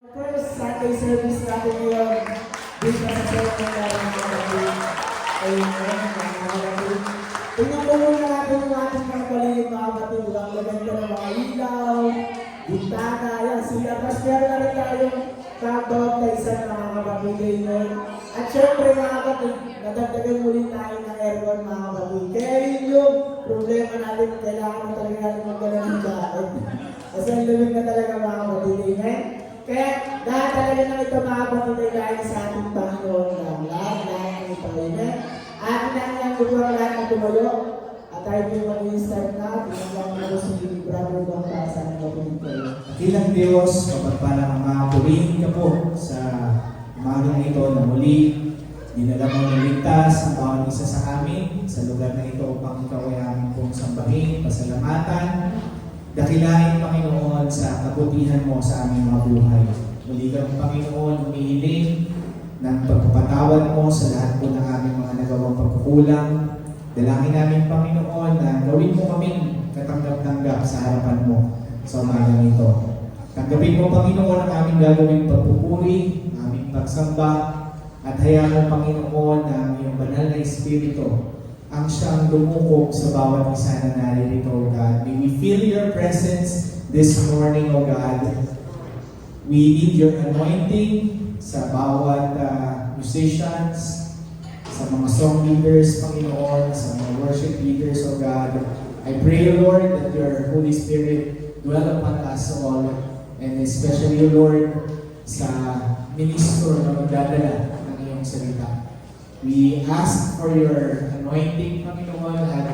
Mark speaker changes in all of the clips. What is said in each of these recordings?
Speaker 1: First Sunday service natin ngayon dito sa Siyempre ng mga kapatid. Ayun mga kapatid. Tingnan po muna natin yung ating mga paligid mga kapatid. Ang maganda ng mga ilaw, bintana, yan siya. Tapos meron na rin tayong pag-baptize mga kapatid ngayon. At syempre mga kapatid, nadagdagan muli tayo ng aircon mga kapatid. Kaya yun yung problema natin, kailangan na talaga natin magkaroon ng jacket. Kasi ang lamig na talaga mga kapatid. Amen? Kaya lahat talaga ng ito mga kapatid ay dahil sa ating Panginoon ng lahat ng ito. Amen? Atin lang yan kung ang lahat na tumayo. At tayo yung mag-i-start na. Pinaglang mo sa brother ng pasa ng kapatid kayo.
Speaker 2: Kilang Diyos, kapagpalang mga purihin ka po sa umagang ito na muli. Dinala mo na ligtas ang bawat isa sa amin sa lugar na ito upang ikaw ay aming pong sambahin, pasalamatan. Dakilain, Panginoon, sa kabutihan mo sa aming mga buhay. Muli kang Panginoon, humihiling ng pagpapatawad mo sa lahat po ng aming mga nagawang pagkukulang. Dalangin namin, Panginoon, na gawin mo kaming katanggap-tanggap sa harapan mo sa umagang ito. Tanggapin mo, Panginoon, ang aming gagawing pagpupuri, aming pagsamba, at hayaan mo, Panginoon, na ang iyong banal na Espiritu ang siyang lumukog sa bawat isa na naririto, O God. May we feel your presence this morning, O God. We need your anointing sa bawat musicians, sa mga song leaders, Panginoon, sa mga worship leaders, O God. I pray, Lord, that your Holy Spirit dwell upon us all, and especially, Lord, sa ministro na magdadala ng iyong salita. We ask for your anointing, Panginoon, at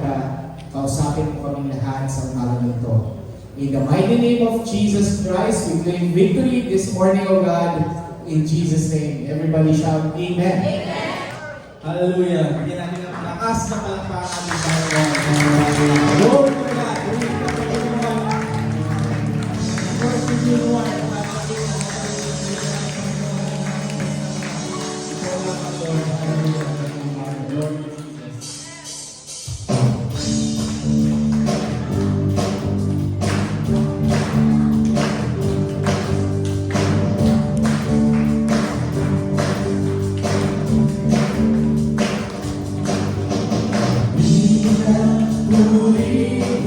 Speaker 2: kausapin mo kami lahat sa umagang ito. In the mighty name of Jesus Christ, we claim victory this morning, O God, in Jesus' name. Everybody shout, Amen.
Speaker 3: Amen.
Speaker 2: Hallelujah. Bigyan natin ang lakas na palakpakan natin sa Panginoon. Glory to God. Glory to God. Worship you, Lord.
Speaker 1: Puri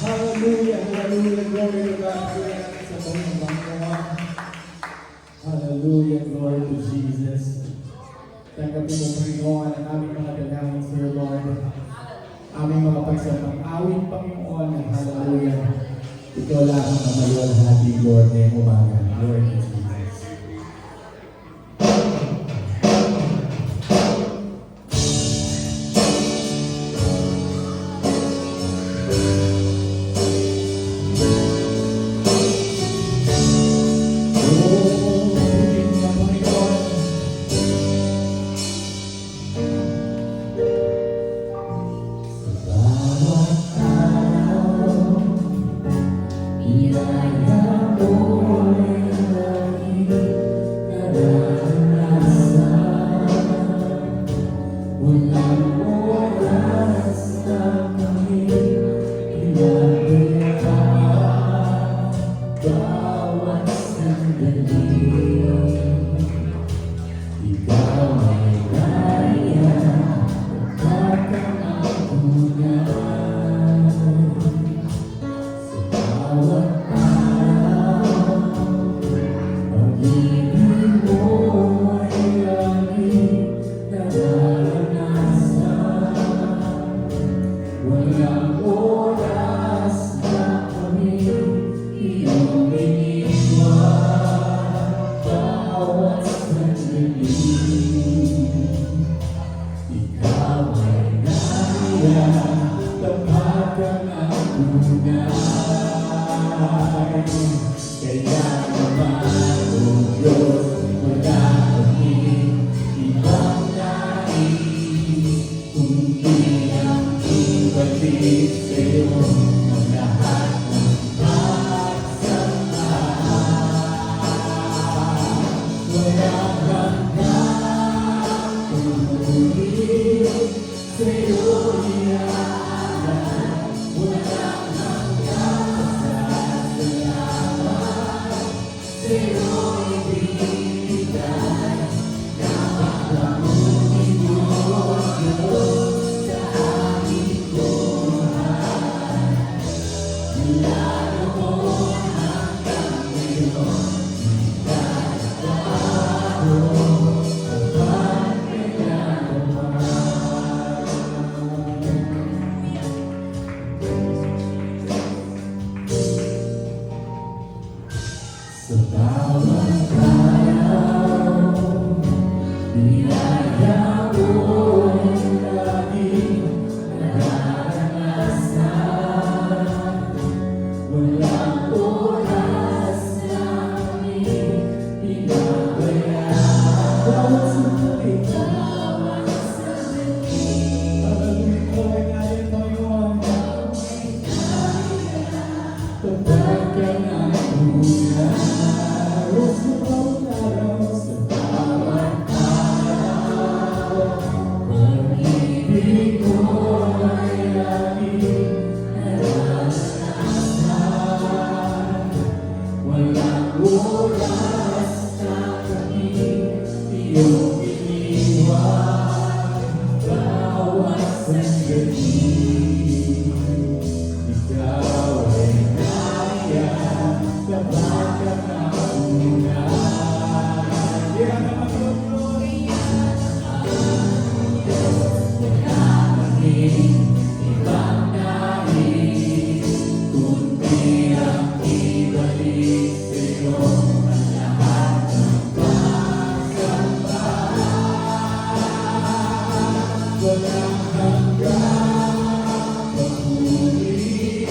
Speaker 3: Hallelujah, hallelujah, glory to God. Sa Panginoon. Hallelujah, glory to Jesus. Tanggapin mo, Panginoon, ang aming mga dalangin sa iyo, Lord. Aming mga pagsapang-awit, Panginoon, hallelujah. Ikaw lang ang maluwalhati, Lord, ngayong umaga. Glory to Jesus. Walang oras na kami kang naunay. Kaya naman, O Diyos, wala kaming ibang nais, kundi ang ibalik sa'yo ang lahat ng pagsamahan. Walang hanggang pumuli sa'yo iyanan. Walang hanggang pasasalamat sa'yo ibigay. Napakamunin mo, Diyos, sa aming buhay. Mula noon hanggang ngayon, sa bawat araw, biyaya mo'y laging nararanasan. Walang oras namin pinabayaan. Bawat sandali, pag-aluin ko ay ngayon, Panginoon. Kapag ka naunay, sa bawat araw, sa bawat araw, pag-ibig mo ay laging nararanasan. Walang oras na kami iyong iniwan. Bawat sandali, ikaw ay nariyan kapag ka naunay. Yan ang maglutuloy. Wala kaming ibang nais, kundi ang ibalik sa'yo ang lahat ng pagsambahan. Walang hanggang pagmuli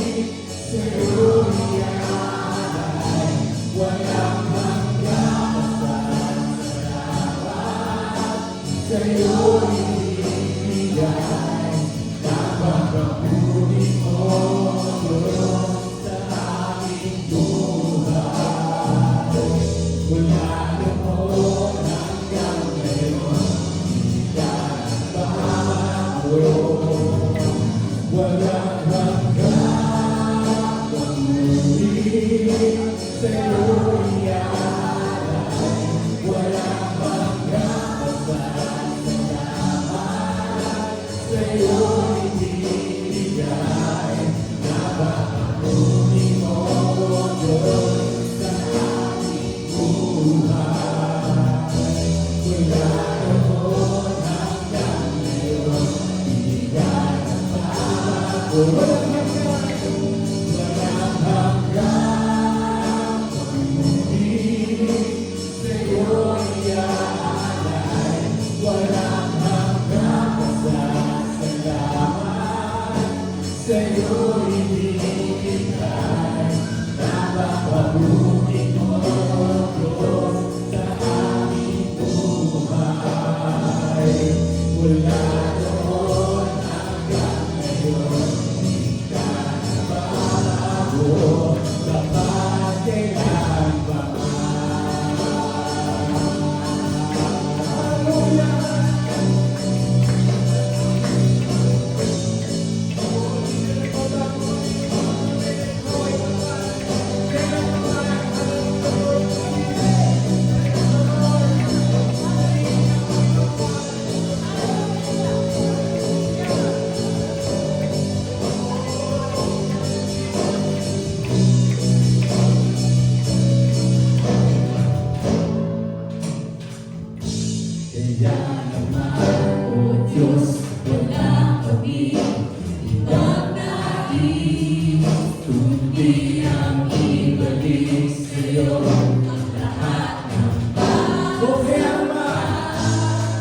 Speaker 3: sa'yo ialay. Walang hanggang pasasalamat sa'yo ibigay. Napakamunin mo, Diyos, sa aming buhay. Mula noon hanggang ngayon, hindi ka nagbago. Walang hanggang pagmuli sa'yo ialay. Walang hanggang pasasalamat sa'yo ibigay. Napakamunin mo, Diyos, sa aming buhay. Mula noon hanggang ngayon, hindi ka nagbago. Walang hanggang pagmuli sa'yo ialay. Walang hanggang pasasalamat sa'yo ibigay. Napakamunin mo, Diyos, sa aming buhay. Mula noon hanggang ngayon, hindi ka nagbago. Kapag kailan pa man. Hallelujah! Kaya naman, O Diyos, wala kami ibang nais, kundi ang ibalik sa'yo ang lahat ng pagsambahan.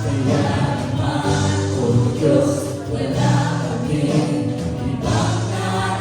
Speaker 3: Kaya naman, O Diyos, wala kami ibang nais.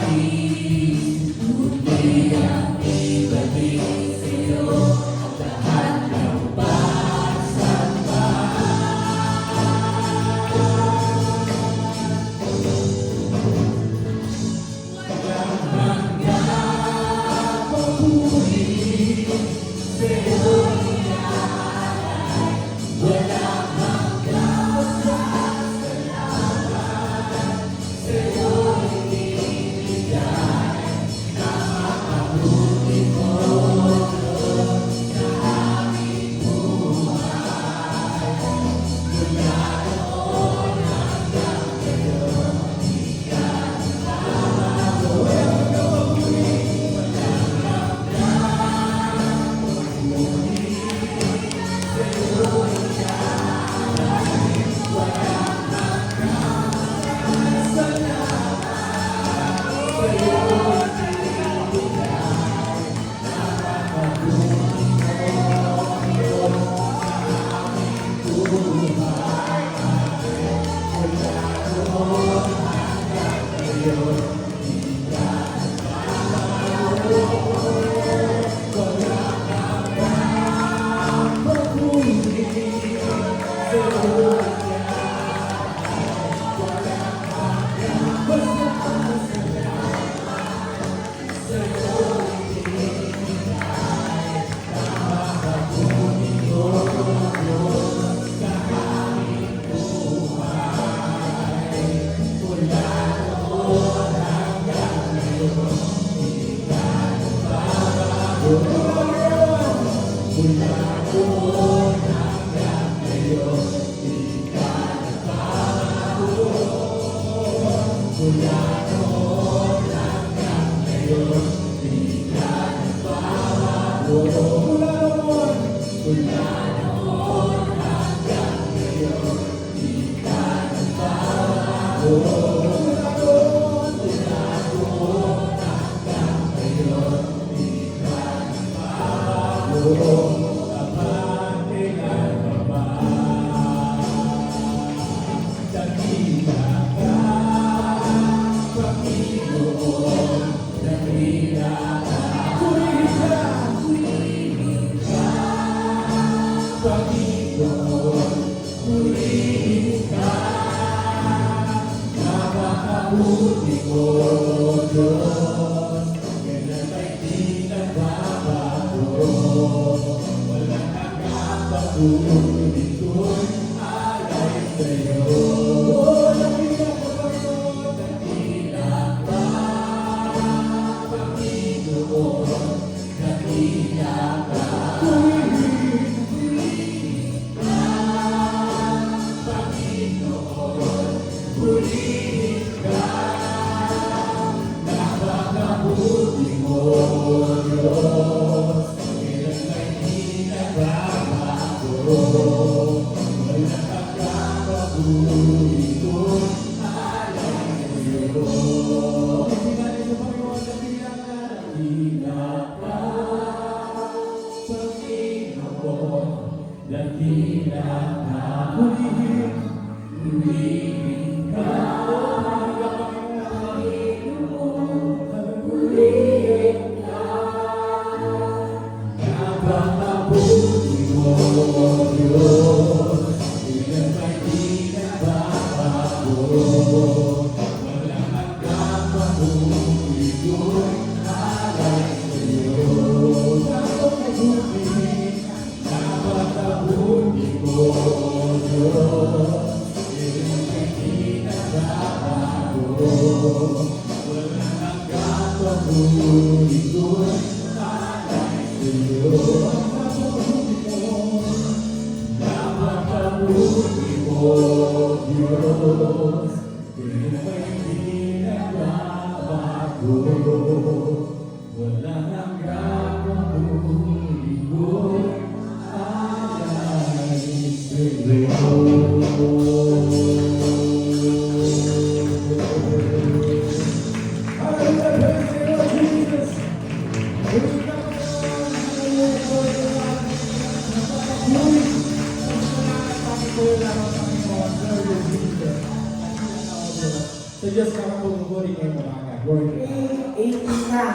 Speaker 3: So just kakapag-recording kayo mga working.
Speaker 1: 18 na.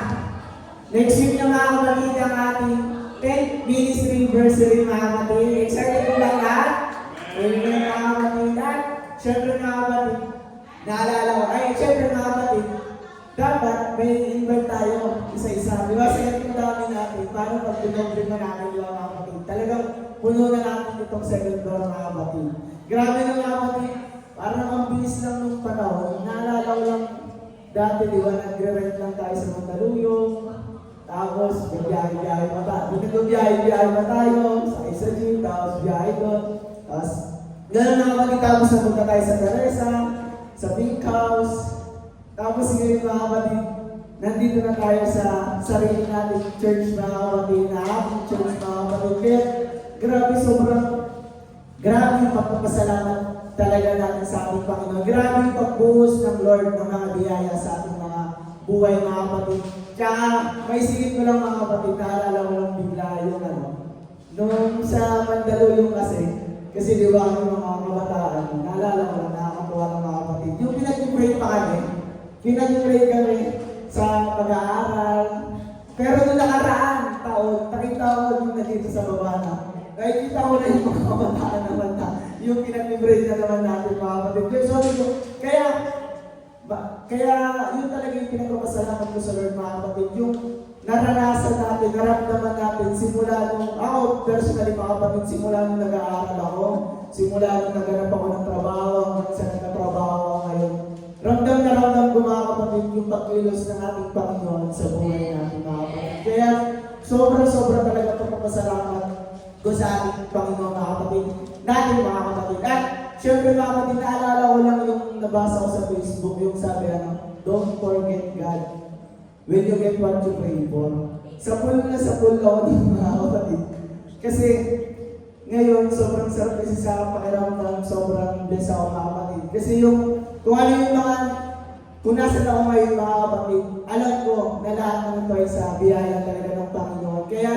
Speaker 1: Next week na mga kapatid ang ating 10th ministry anniversary mga kapatid. Excited po lang lahat? Amen mga kapatid. At syempre mga kapatid, naalala ko, ay syempre mga kapatid, dapat may invite tayo isa-isa. Di ba? Sa itong dami natin, paano pag pinobre na natin yung mga kapatid? Talagang puno na natin itong second floor mga kapatid. Grabe na mga kapatid. Parang ang bilis lang nung panahon. Naalala ko lang dati, di ba? Nagre-rent lang tayo sa Mandaluyong. Tapos, biyahe-biyahe pa tayo. Biyahe-biyahe pa tayo. Sa isa gym, tapos biyahe doon. Tapos, gano'n na kapatid. Tapos napunta tayo sa Teresa, sa Pink House. Tapos ngayon mga kapatid, nandito na tayo sa sarili nating church mga kapatid, na ating church mga kapatid. Kaya grabe, sobrang grabe yung pagpapasalamat talaga natin sa ating Panginoon. Grabe yung pagbuhos ng Lord ng mga biyaya sa ating mga buhay mga kapatid. Kaya may sigit ko lang mga kapatid, naalala ko lang bigla yung nung sa Mandaluyong kasi di ba yung mga kabataan, naalala ko lang, nakakatuwa ng mga kapatid. Yung pinag-pray pa pinag-pray kami sa pag-aaral. Pero nung nakaraan taon, nakita ko yung nandito sa baba na. Nakikita ko na yung mga kabataan naman na yung pinag-pray na naman natin mga kapatid. Kaya yun talaga yung pinagpapasalamat ko sa Lord mga kapatid. Yung naranasan natin, naramdaman natin, simula nung ako, personally mga kapatid, simula nung nag-aaral ako, simula nung naghanap ako ng trabaho, hanggang sa nagkatrabaho ako ngayon. Ramdam na ramdam ko mga kapatid yung pagkilos ng ating Panginoon sa buhay natin mga kapatid. Kaya sobra talaga pagpapasalamat ko sa ating Panginoon mga kapatid, natin mga kapatid. At syempre mga kapatid, naalala ko lang yung nabasa ko sa Facebook, yung sabi don't forget God when you get what you pray for. Sa pool ako din mga kapatid. Kasi ngayon, sobrang sarap kasi sa pakiramdam, sobrang bless ako mga kapatid. Kasi kung ano yung kung nasa ako ngayon mga kapatid, alam ko na lahat ng ito ay sa biyaya talaga ng Panginoon. Kaya,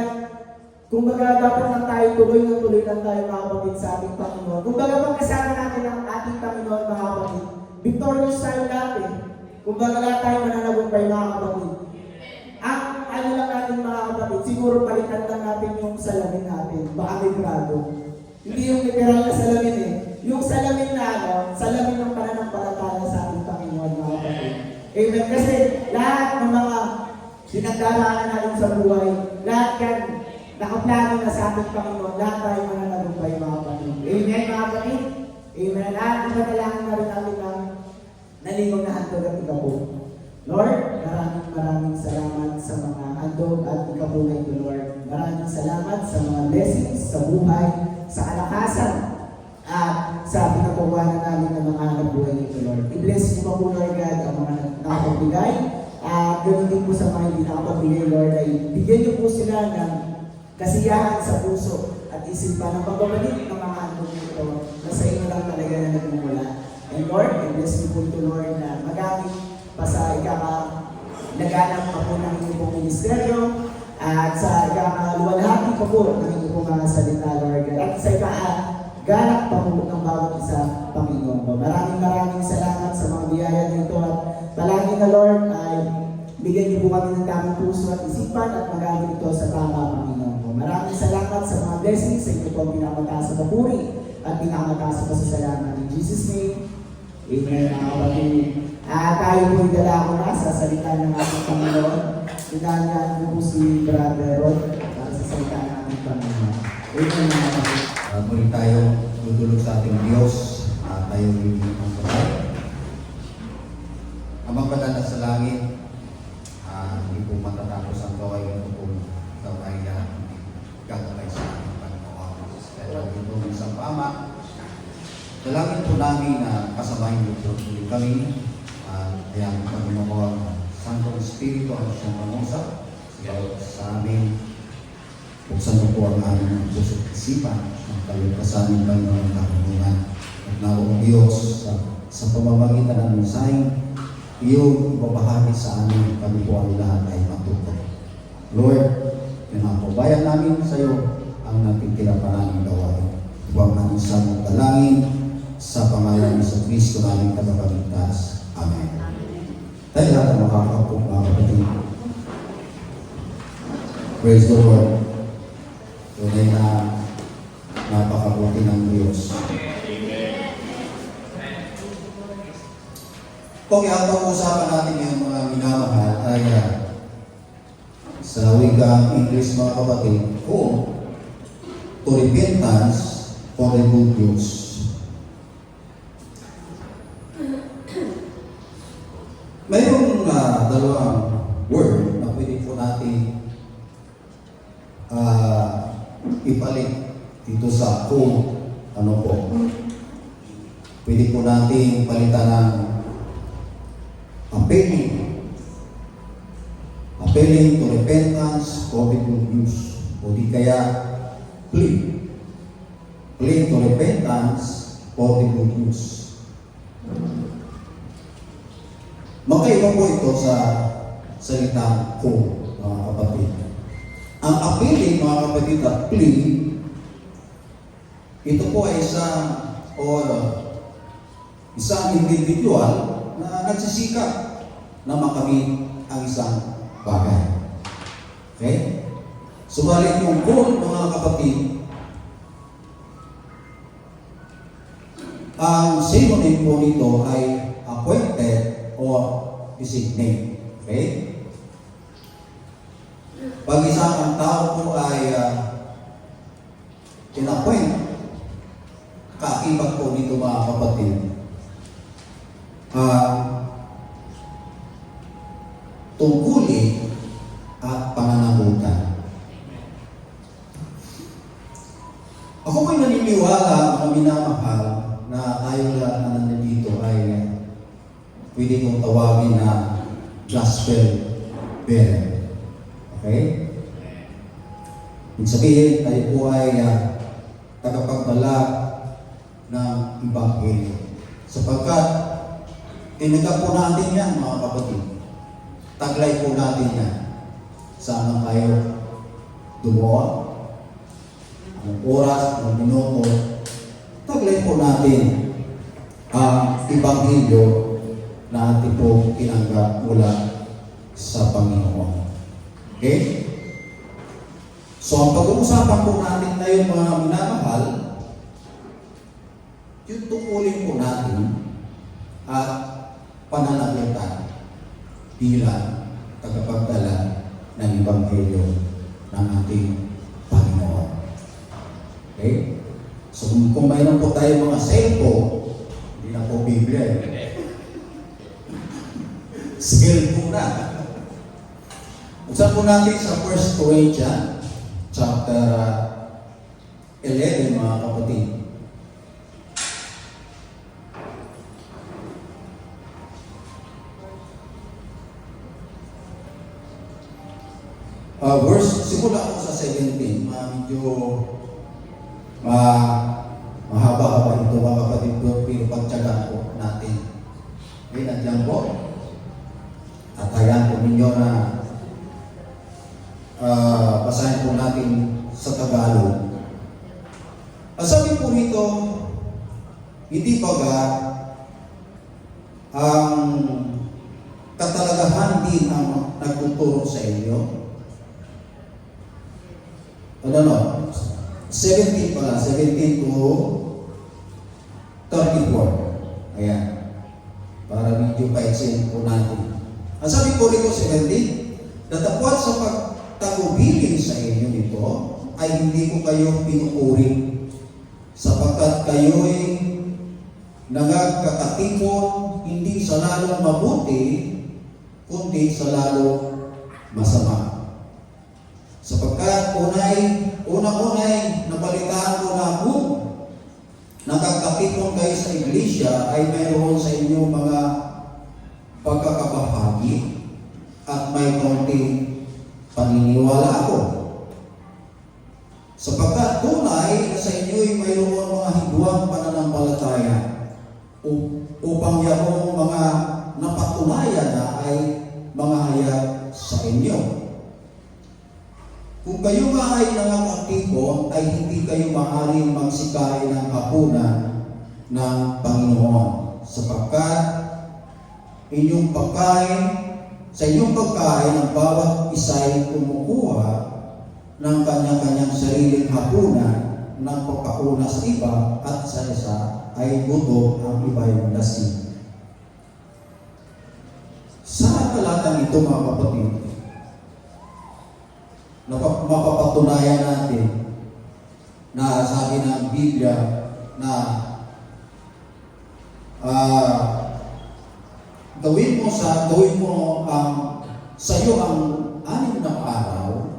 Speaker 1: kung baga dapat lang tayo, tuloy lang tayo mga kapatid sa ating Panginoon. Kung baga magkasama natin ang ating Panginoon mga kapatid, victorious tayo natin. Kung baga lahat tayo mananagumpay mga kapatid. Ang ano lang natin mga kapatid, siguro palitan lang natin yung salamin natin, baka may grado. Hindi yung literal na salamin yung salamin na salamin ng pananampalataya sa ating Panginoon mga kapatid. Amen. Kasi lahat ng mga pinagdaraanan natin sa buhay, lahat yan, nakaplano na sa ating Panginoon, lahat tayo mananagumpay mga kapatid. Amen mga kapatid. Amen. At ipanalangin na rin natin ang nalingong na handog at ikapo. Lord, maraming salamat sa mga handog at ikapo na ito, Lord. Maraming salamat sa mga blessings sa buhay, sa kalakasan, at sa pinagkukuhanan namin ng mga anak buhay nito, Lord. I-bless niyo pa po, Lord God, ang mga nakapagbigay. At ganoon din po sa mga hindi nakapagbigay, Lord, ay bigyan niyo po sila ng kasiyahan sa puso at isipan ng pagbabalik ng mga handog nito na sa inyo lang talaga na nagmumula. And Lord, i-bless niyo po ito, Lord, na magamit pa sa ikaka-laganap pa po ng inyong pong ministeryo at sa ikaka-luwalhati pa po ng inyong pong mga salita, Lord God. At sa ikaka-ganap pa po ng bawat isa, Panginoon ko. Maraming salamat sa mga biyaya nito at palagi na, Lord, ay bigyan niyo po kami ng tamang puso at isipan at magamit ito sa tama, Panginoon ko. Maraming salamat sa mga blessings sa inyo po ang pinakamataas sa papuri at pinakamataas sa pasasalamat. In Jesus' name, amen, mga kapatid. Tayo po'y dala ko na sa salita ng ating Panginoon. Inanyan ko po si Brother Rod para sa salita ng ating Panginoon. Amen, mga kapatid.
Speaker 4: Muli tayo tutulog sa ating Diyos at tayo hindi ng patay. Ang magpadala sa langit, hindi po matatapos ang gaway ito kung gaway na gagaway sa ating Panginoon. Kaya ito isang pama. Dalangin po namin na kasamahin niyo po kami. Kaya ang Panginoon, Santong Espiritu ang siyang pangusap sa amin. Buksan mo po ang aming puso at isipan ang kalungkasan ng Panginoon kahulungan. At naroong Diyos sa pamamagitan ng mensaheng iyong ibabahagi sa amin, kami po ang lahat ay matuto. Lord, pinapabayan namin sa iyo ang napitira pa namin gawain. Huwag namin sa mong dalangin sa pangalan ni sa Kristo namin tagapagligtas. Amen. Tayo lahat ang makakapong mga kapatid. Praise the Lord. Tunay na napakabuti ng Diyos. Kung ang pag-uusapan natin yung mga minamahal ay sa wikang English mga kapatid, to repentance for the good news. Mayroong dalawang word na pwede po natin ipalit dito sa ano po. Pwede po natin palitan ng appealing to repentance for the good news. O di kaya plea to repentance for the good news. Magkaiba po ito sa salitang mga kapatid. Ang appealing, mga kapatid, at plea, ito po ay isang individual na nagsisikap na makamit ang isang bagay. Okay? Subalit yung goal, mga kapatid, ang synonym po nito ay appointed or designate. Okay? Pag isang tao po ay in-appoint, kaakibat po nito mga kapatid, tungkulin at pananagutan. Ako po'y naniniwala, mga minamahal, na tayo lahat na nandito ay pwede kong tawagin na gospel bearer. Okay? Ibig sabihin, tayo po ay tagapagdala ng Ebanghelyo. Sapagkat tinagap po natin yan, mga kapatid. Taglay po natin yan. Saan tayo dumuon? Anong oras, anong minuto? Taglay po natin ang Ebanghelyo na ating po tinanggap mula sa Panginoon. Okay? So, ang pag-uusapan po natin ngayon, mga minamahal, yung tungkulin po natin at pananagutan bilang tagapagdala ng Ebanghelyo ng ating Panginoon. Okay? So, kung mayroon po tayo mga cellphone, hindi na po Biblia. Cellphone na. Buksan po natin sa 1 Corinthians chapter 11, mga kapatid. Simula ako sa 17, medyo mahaba-haba ito mga kapatid ko, pero pagtsagaan po natin. Okay, nandiyan po. At ayan po ninyo na basahin po natin sa Tagalog. Sabi po rito, hindi ba ang katalagahan din ang nagtuturo sa inyo? 17 pala, 17 to 34. Ayan. Para medyo paiksin po natin. Ang sabi po rito 17, datapwat sa pagtagubilin sa inyo nito, ay hindi ko kayo pinupuri, sapagkat kayo'y nagkakatipon hindi sa lalong mabuti, kundi sa lalong masama. Sapagkat unang-unay nabalitaan ko na kung nakakatipon kayo sa iglesia ay mayroon sa inyo mga pagkakabahagi at may konting paniniwala ako. Sapagkat tunay sa inyo ay mayroon mga higwang pananampalataya upang yung mga napatunayan na ay mga hayag sa inyo. Kung kayo nga ay nangangaktipon, ay hindi kayo maaaring magsikay ng hapunan ng Panginoon. Sapagkat sa inyong pagkain, ang bawat isa ay kumukuha ng kanya-kanyang sariling hapunan ng pagpauna sa iba at sa isa ay gutom ang iba yung lasing. Sa talatang ito mga kapatid, mapapatunayan natin na sabi ng Biblia na gawin mo sa iyo ang 6 na araw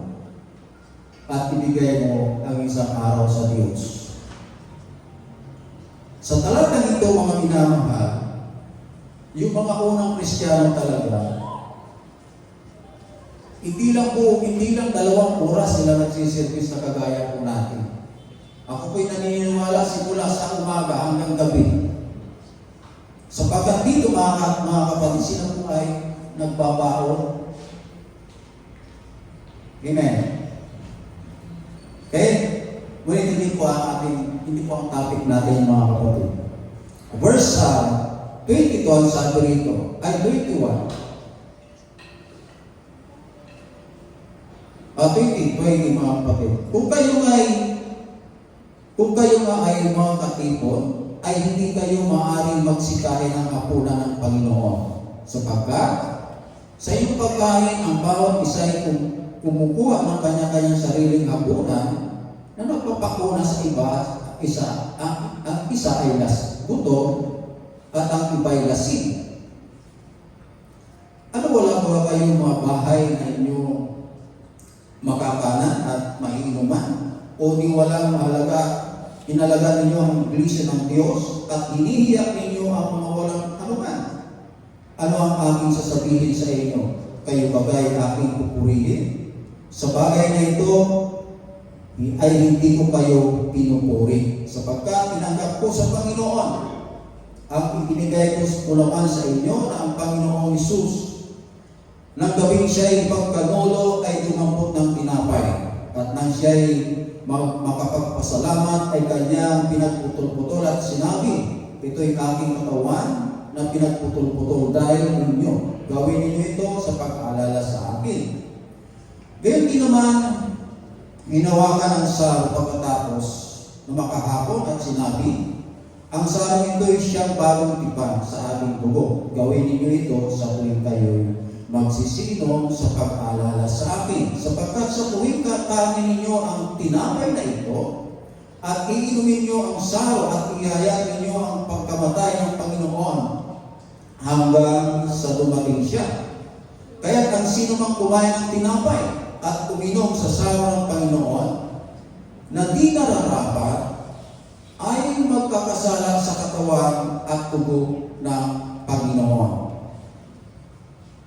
Speaker 4: at ibigay mo ang isang araw sa Diyos. Sa talatang ito mga minamahal, yung mga unang Kristiyano talaga, hindi lang 2 oras sila nagsiservice na kagaya po natin. Ako po'y naniniwala simula sa umaga hanggang gabi. Sapagkat dito mga kapatid, sila po ay nagbabaon. Amen. Okay? Ngunit hindi po ang topic natin mga kapatid. Verse 22 ang sabi rito, ay 21. 20 mga kapatid. Kung kayo nga ay mga katipon, ay hindi kayo maaaring magsikain ng hapunan ng Panginoon. Sapagkat sa iyong pagkain, ang bawat isa ay kumukuha ng kanya-kanyang sariling hapunan na nagpapakuna sa isa. Ang isa ay gutom at ang iba ay lasing. Ano wala ba kayong mga bahay na inyong makakanan at maiinuman? O di walang inalaga ninyo ang iglesia ng Diyos at hinihiyak ninyo ang mga walang anuman? Ano ang aking sasabihin sa inyo? Kayo bagay aking pupurihin? Sa bagay na ito, ay hindi ko kayo pinupuri, sapagkat tinanggap ko sa Panginoon ang ibinigay ko naman sa inyo na ang Panginoong Hesus nang gawing siya'y pagkanulo ay dumampot ng tinapay, at nang siya'y makapagpasalamat ay kanyang pinagputol-putol at sinabi, ito'y aking katawan na pinagputol-putol dahil ninyo. Gawin ninyo ito sa pag-aalala sa akin. Gayon din naman, hinawakan ang saro pagkatapos na makahapon at sinabi, ang sarong ito'y siyang bagong tipan sa ating dugo. Gawin ninyo ito sa tuwing kayo'y magsisinom sa pag-aalala sa akin. Sapagkat sa tuwing kakanin ninyo ang tinapay na ito at iinumin nyo ang saro at ihayag ninyo ang pagkamatay ng Panginoon hanggang sa dumating siya. Kaya ang sino mang kumain ng tinapay at uminom sa saro ng Panginoon na di nararapat ay magkakasala sa katawan at tugo ng Panginoon.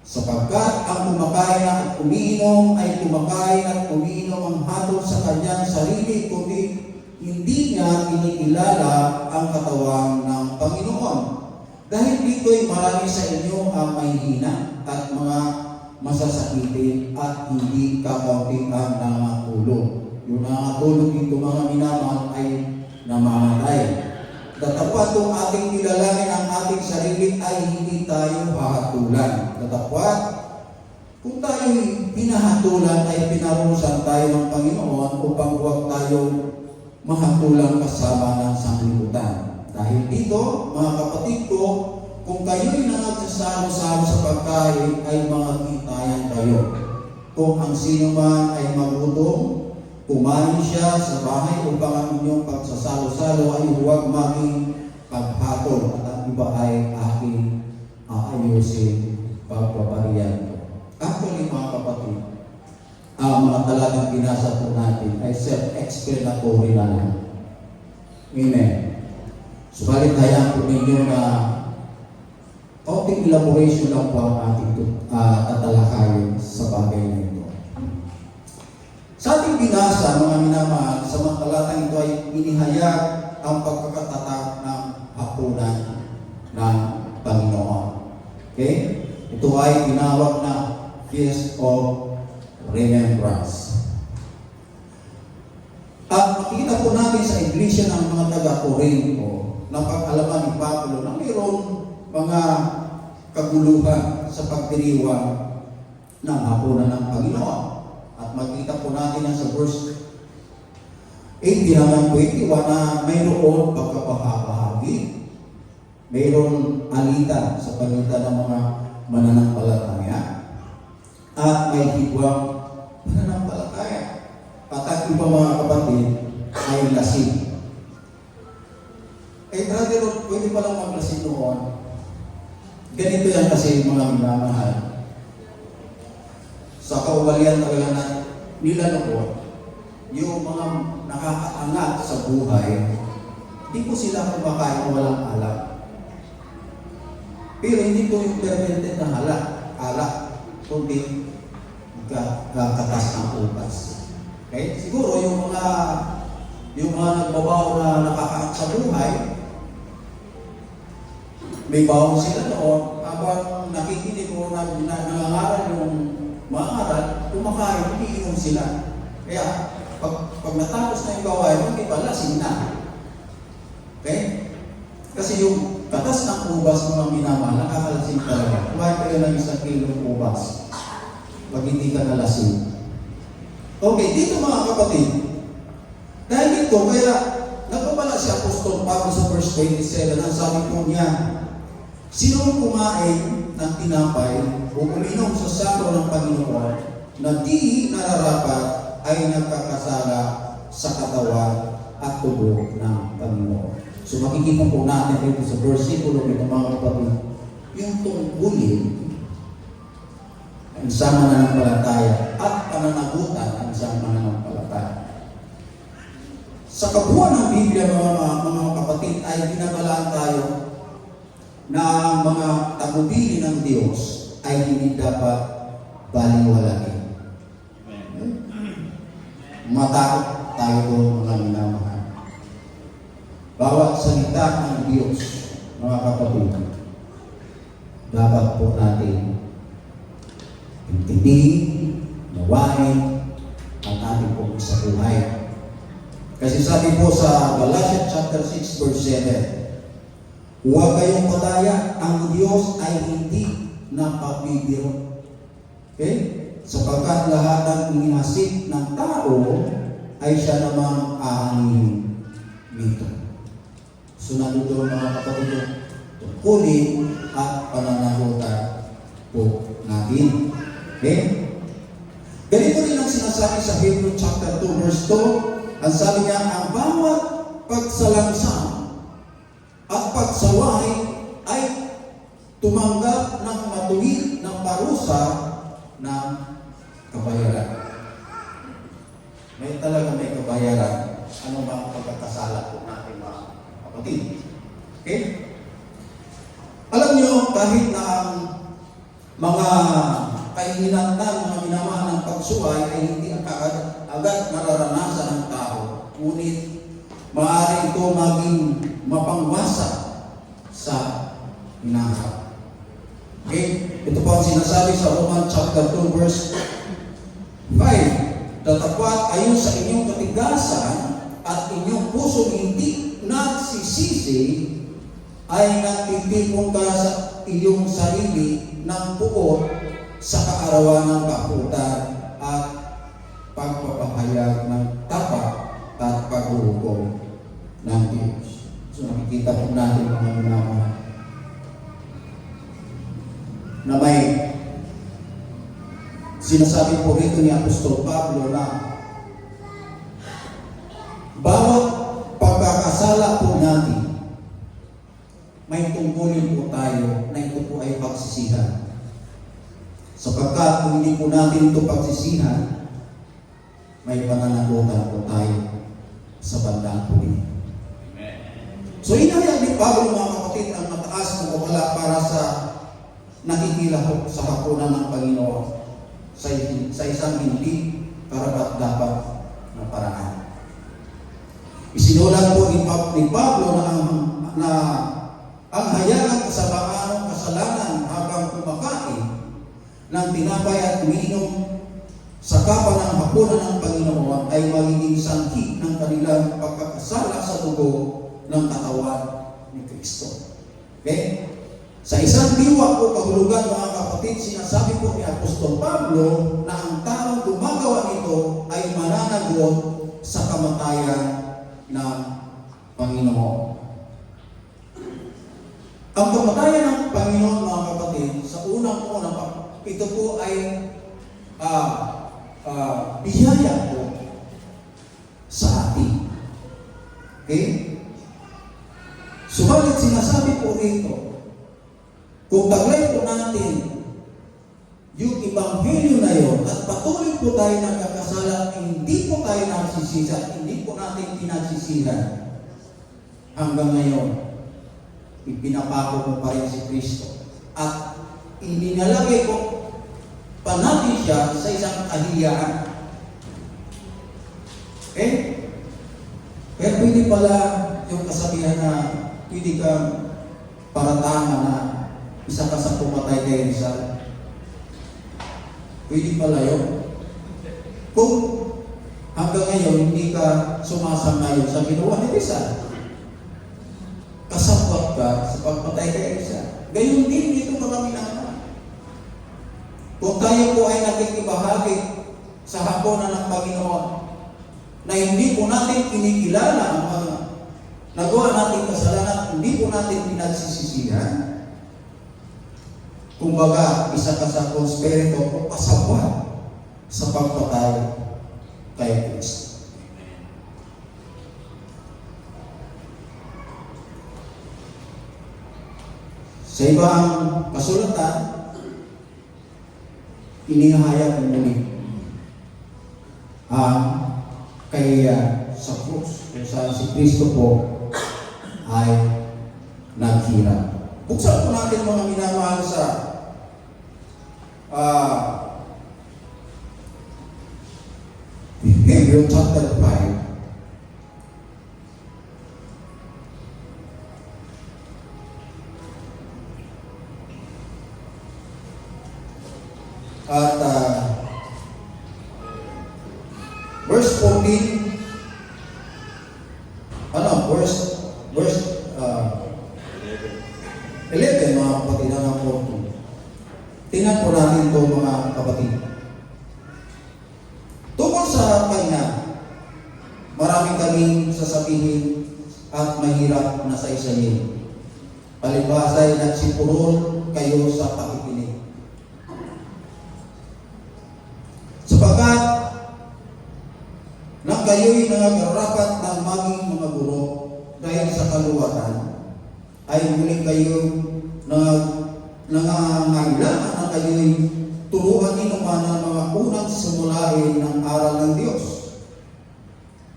Speaker 4: Sapagkat ang kumakain at umiinom ay kumakain at umiinom ang hatol sa kanyang sarili, kundi hindi niya kinikilala ang katawan ng Panginoon. Dahil dito'y marami sa inyo ang may hina at mga masasakitin at hindi kakaunti ang nangatulog. Yung nangatulog dito mga minamahal ay namamatay. Datapwat kung ating kilalanin ang ating sarili ay hindi tayo hahatulan. Datapwat kung tayo pinahatulan ay pinarusan tayo ng Panginoon upang huwag tayo mahatulan kasama ng sanglibutan. Dahil dito, mga kapatid ko, kung kayo'y nagsasalo-salo sa pagkain ay mga kitayan kayo. Kung ang sino man ay magutom, kumain siya sa bahay upang ang inyong pagsasalo-salo ay huwag maging paghatol at ang iba ay aking aayusin pagpapariyan ko. Actually mga kapatid, ang mga talagang binasa po natin ay self-explanatory na lang. Amen. Subalit hayaan po ninyo na konting elaboration lang po ang ating tatalakayin sa bagay na ito. Sa ating binasa, mga minamahal, sa mga talatang ito ay inihayag ang pagkakatatak ng hapunan ng Panginoon. Okay? Ito ay tinawag na Feast of Remembrance. At makikita po natin sa iglesia ng mga taga-Corinto na pag-alaman ni Pablo na mayroong mga kaguluhan sa pagdiriwang ng hapunan ng Panginoon. At makita po natin yan sa verse 18 hanggang 21 na mayroon pagkabahagi, mayroon alitan sa pagitan ng mga mananampalataya at may higwang mananampalataya. At ang iba mga kapatid ay lasing. Brother Rod, pwede palang maglasing noon. Ganito yan kasi mga minamahal. Sa kaugalian talaga na nila noon, yung mga nakakaangat sa buhay, hindi po sila kumakain walang alak. Pero hindi po yung fermented na alak, kundi katas ng ubas. Okay? Siguro yung mga nagbabaw na nakakaangat sa buhay, may bawang sila noon, habang nakikinig o nangangaral yung mga aral, kumakain, umiinom sila. Kaya, pag natapos na yung gawain, hindi pa lasing na. Okay? Kasi yung katas ng ubas mga minamahal, nakakalasing talaga. Kumain kayo ng 1 kilong ubas pag hindi ka nalasing. Okay, dito mga kapatid, dahil dito, kaya nagpapala si Apostol Pablo sa verse 27, ang sabi po niya, sinong kumain ng tinapay o uminom sa sako ng Panginoon na di nararapat ay nagkakasala sa katawan at tubo ng Panginoon. So makikita po natin dito sa versikulo nito mga kapatid, yung tungkulin ang isang mananampalataya at pananagutan ang isang mananampalataya. Sa kabuuan ng Biblia mga kapatid ay binabalaan tayo na ang mga tagubilin ng Diyos ay hindi dapat baliwalain. Matakot tayo doon mga minamahal. Bawat salita ng Diyos, mga kapatid, dapat po natin intindihin, nawain, at ating po sa buhay. Kasi sabi po sa Galatians chapter 6 verse 7, huwag kayong pataya, ang Diyos ay hindi napapibiro. Okay? Sapagkat lahat ng inasik ng tao ay siya namang aanin nito. So nandoon mga kapatid, tungkulin at pananagutan po natin. Okay? Ganito rin ang sinasabi sa Hebrew chapter 2 verse 2. Ang sabi niya, ang bawat pagsalangsang at pagsaway ay tumanggap ng matuwid ng parusa ng kabayaran. May talaga may kabayaran. Ano ba ang pagkakasala po natin mga kapatid? Okay? Alam nyo, kahit na ang mga kahinatnan, mga minamahal ng pagsuway ay hindi agad mararanasan ng tao. Ngunit maaari ito maging mapangwasak sa hinaharap. Okay? Ito po ang sinasabi sa Romans chapter 2 verse 5. Datapwat ayon sa inyong katigasan at inyong puso hindi nagsisisi ay nagtitipon ka sa iyong sarili ng puot sa kaarawan ng kaputan at pagpapahayag ng tapat at paghuhukom ng Diyos. So nakikita po natin mga minamahal na may sinasabi po rito ni Apostol Pablo na bawat pagkakasala po natin may tungkulin po tayo na ito po ay pagsisihan. Sapagkat kung hindi po natin ito pagsisihan, may pananagutan po tayo sa bandang huli. So inayag ni Pablo mga kapatid ang mataas na kabala para sa nakikilahok sa hapunan ng Panginoon sa isang hindi karapat-dapat na paraan. Isinulat po ni Pablo na ang hayagang kasabaang ng kasalanan habang kumakain ng tinapay at umiinom sa kapan ng hapunan ng Panginoon ay magiging sangki ng kanilang pagkakasala sa dugo ng katawan ni Kristo. Okay? Sa isang diwa o kahulugan mga kapatid, sinasabi po ni Apostol Pablo na ang taong gumagawa nito ay mananagot sa kamatayan ng Panginoon. Ang kamatayan ng Panginoon mga kapatid natin, sa unang-una, ito po ay biyaya po sa atin. Okay? Subalit sinasabi po rito, kung taglay po natin yung Ebanghelyo na yun at patuloy po tayo nagkakasala, hindi po tayo nagsisisa, hindi po natin pinagsisihan hanggang ngayon, ipinapako mo pa rin si Kristo. At ininalagay ko pa natin siya sa isang kahiyaan. Kaya pwede pala yung kasabihan na pwede kang paratangan na isa ka sa pumatay kay Rizal. Pwede pala yun. Kung hanggang ngayon hindi ka sumasang-ayon sa ginawa ni Rizal, kasabwat ka sa pagpatay kay Rizal. Gayon din dito marami naman. Kung tayo po ay nakikibahagi sa hapunan ng Panginoon, na hindi po natin kinikilala ang mga nagawa natin kasalanan, hindi po natin pinagsisisihan, kumbaga, isa ka sa konspirito o kasabwat sa pagpatay kay Kristo. Sa ibang kasulatan, inihayag ng muli ang kaya sa krus kung saan si Kristo po ay naghirap. Buksan po natin mga minamahal sa Hebrew chapter 5. At verse 14, verse 11, mga kapatid, hanggang 14. Tingnan po natin ito, mga kapatid. Tungkol sa kanya, marami kaming sasabihin at mahirap na sa isayin. Palibhasa'y nagsipurol kayo sa pakikinig. Sapagkat nang kayo'y nangagarapat ng maging mga guro dahil sa kaluwatan, ay muli kayo nangangailangan na kayo'y turuan inuman ang mga unang simulain ng aral ng Diyos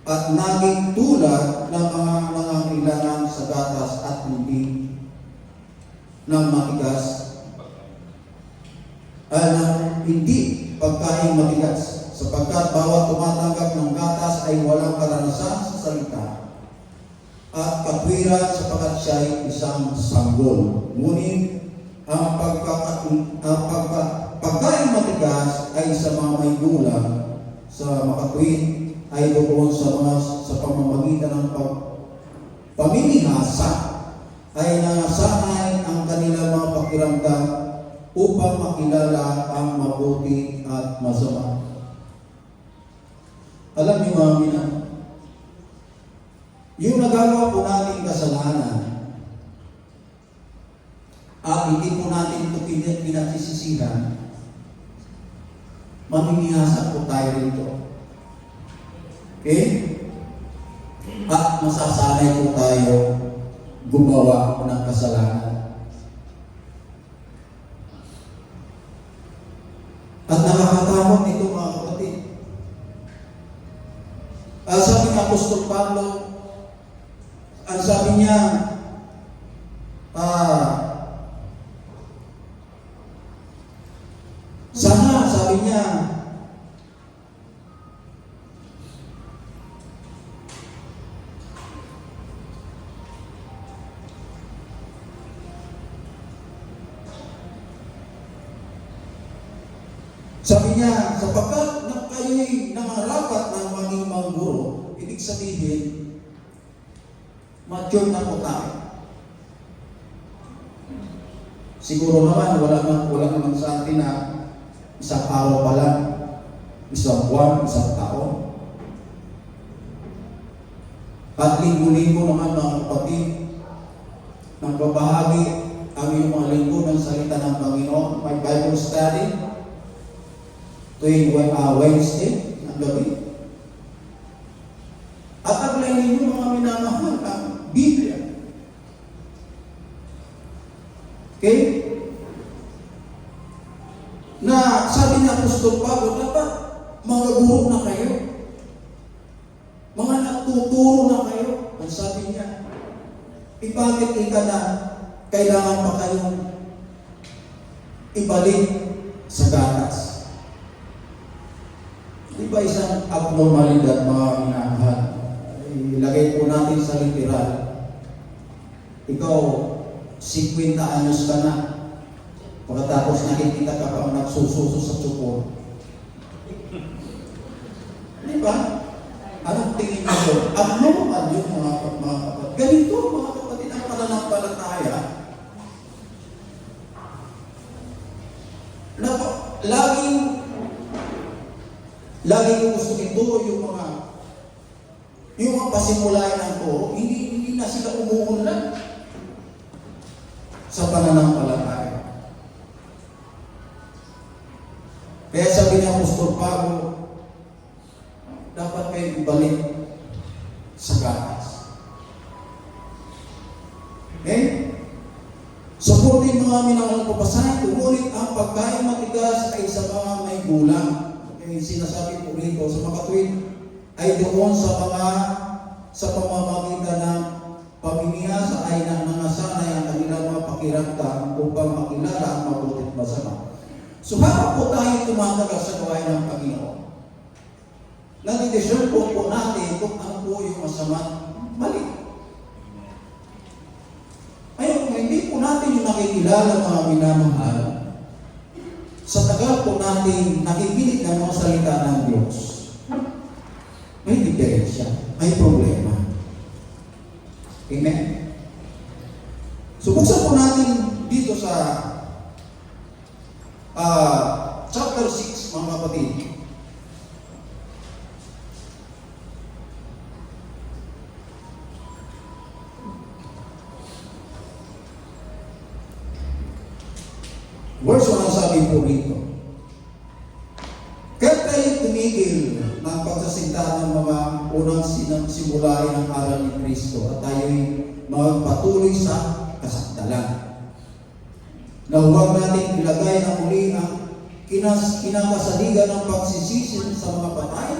Speaker 4: at naging tulad ng mga nangangailangan sa gatas at hindi ng matigas hindi pagkain matigas, sapagkat bawat tumatanggap ng gatas ay walang karanasan sa salita at katwiran sapagkat siya ay isang sanggol. Ngunit ang pagkain matigas ay sa mga may gulang, sa makatwid ay doon sa pamamagitan ng pamimihasa ay nasanay ang kanilang mga pakiramdam upang makilala ang mabuti at masama. Alam niyo mga minamahal, yung nagagawa po natin kasalanan at hindi po natin ito pinagsisisihan, mamimihasa po tayo rito. Okay? At masasanay po tayo gumawa ng kasalanan. At nakakatakot ito mga kapatid. Sabi ng Apostol Pablo, ang sabi niya, sana, sabi niya, sapagkat kayo'y nangarapat ng maging mangguro, ibig sabihin, mature na po tayo. Siguro naman, wala naman sa atin na isang araw pa lang, isang buwan, isang taon. At linggo-linggo naman mga kapatid, ng babahagi ang iyong mga lingkod ng salita ng Panginoon. May Bible study tuwing Wednesday ng gabi. At aglay ninyo mga minamahal ang Biblia. Okay? Na sabi ni Apostol Pablo, dapat mga guro na kayo. Mga nagtuturo na kayo. Ang sabi niya, bakit ka na kailangan pa kayong ibalik sa gatas? Di ba isang abnormalidad, mga minamahal? Ilagay po natin sa literal. Ikaw, 50 anyos ka na. Pagkatapos nakikita ka pang nagsususo sa tsukor. Di ba? Anong tingin mo doon? Abnormal yun, mga kapatid. Ganito, mga kapatid, ang pananampalataya. Laging gusto ito yung mga pasimulayan ng turo, hindi na sila umuunlad sa pananampalataya. Kaya sabi niya Apostol Pablo, dapat kayo ibalik sa gatas. Okay? Suportin mga minamahal ko pasahin, ngunit ang pagkain matigas ay sa mga may gulang. Okay, sinasabi po rito sa mga katuwid ay doon sa pamamagitan ng pamimihasa ay nangangasanay ang kanilang mga pakiramdam upang makilala ang mabuti at masama. So habang po tayo tumatagal sa gawain ng Panginoon, nag-discern po natin kung ano po yung masama, mali. Ayun, hindi po natin yung nakikilala mga minamahal. Sa tagal po natin nakikinig ng mga salita ng Diyos, may diferensya, may problema. Amen? So buksan po natin dito sa chapter 6, mga kapatid. Verse 1 ang sabi po rito. Kaya tayo tumigil ng pagsasinta ng mga unang simulain ng aral ni Kristo at tayo'y magpatuloy sa kasakdalan. Na huwag natin ilagay na muli ang kinakasaligan ng pagsisisi sa mga patay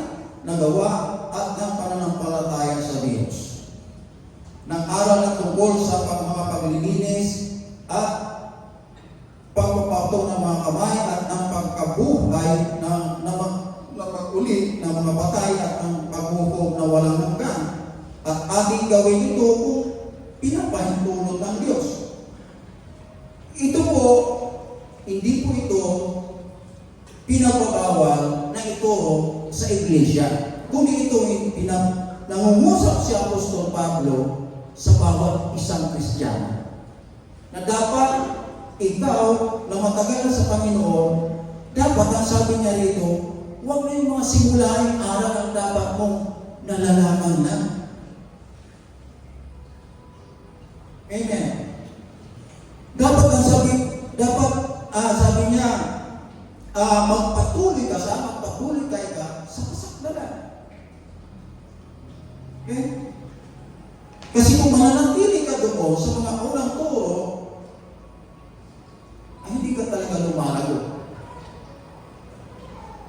Speaker 4: na gawa at ng pananampalataya sa Diyos. Nag-aral na tungkol sa mga paglilinis at pagpapato ng mga kamay at ng pagkabuhay ng pag-uli ng mga patay at ng paghukom na walang hanggan. At ating gawin ito kung pinapahintulot ng Diyos. Ito po, hindi po ito pinapabawal na ituro sa iglesia. Kundi ito nangungusap si Apostol Pablo sa bawat isang Kristiyano. Na dapat ikaw na matagal na sa Panginoon, dapat ang sabi niya rito, huwag na yung mga simulaing aral ang dapat mong nalalaman na. Amen. Dapat ang sabi niya, magpatuloy ka sa kasakdalan. Okay? Kasi kung mananatili ka doon sa mga unang turo, ay hindi ka talaga lumalago.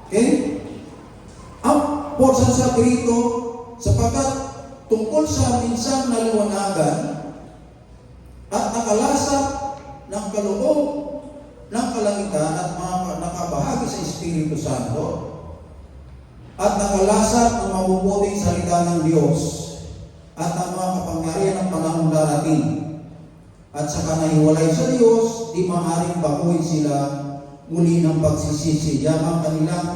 Speaker 4: Okay? Ang porsa sa grito, sapagkat tungkol sa minsang naliwanagan at nakalasap ng kaloob ng kalangitan at mga nakabahagi sa Espiritu Santo at nakalasap ng mabubuting salita ng Diyos at ang mga kapangyarihan ng panahong darating. At sa kanahiwalay sa Diyos, di maaaring bakuhin sila muli ng pagsisisi. Yamang kanilang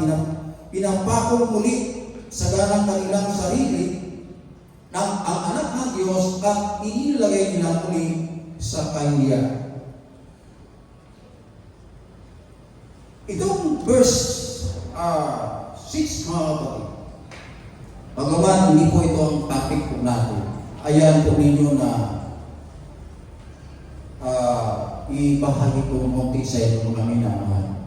Speaker 4: pinapakong muli sa ganang kanilang sarili ng ang anak ng Diyos at inilagay nila muli sa kahihiyan. Itong verse 6, mga kapatid, bagaman hindi po ito ang topic po natin, ayan po ninyo na ibahagi ko munti sa inyo mga minamahal.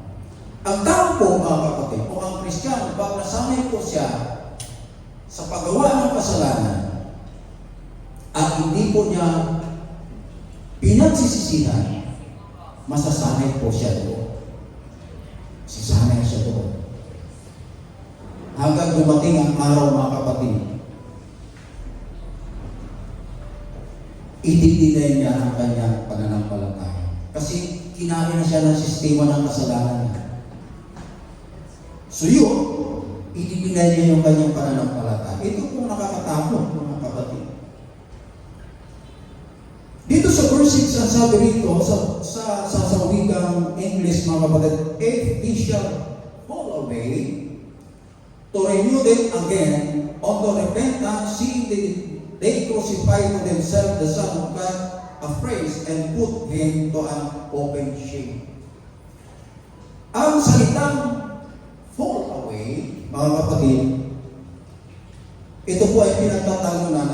Speaker 4: Ang tao po mga kapatid, o ang Kristiyano, pag nasanay po siya sa paggawa ng kasalanan at hindi po niya pinagsisisihan, masasanay po siya doon. Sisanay siya doon. Hanggang dumating ang araw mga kapatid, ititibay niya ang kanyang pananampalataya. Kasi kinari na siya ng sistema ng kasalanan niya. So yun, itibigay niya yung kanyang pananampalataya. Ito po nakakatakot mga kapatid. Dito sa verse 6, ang sabi rito, sa wikang English mga kapatid, if they shall fall away, to renew them again unto repentance, seeing they crucify to themselves the Son of God afresh and put him to an open shame. Ang salitang fall away, mga kapatid, ito po ay pinagtatalunan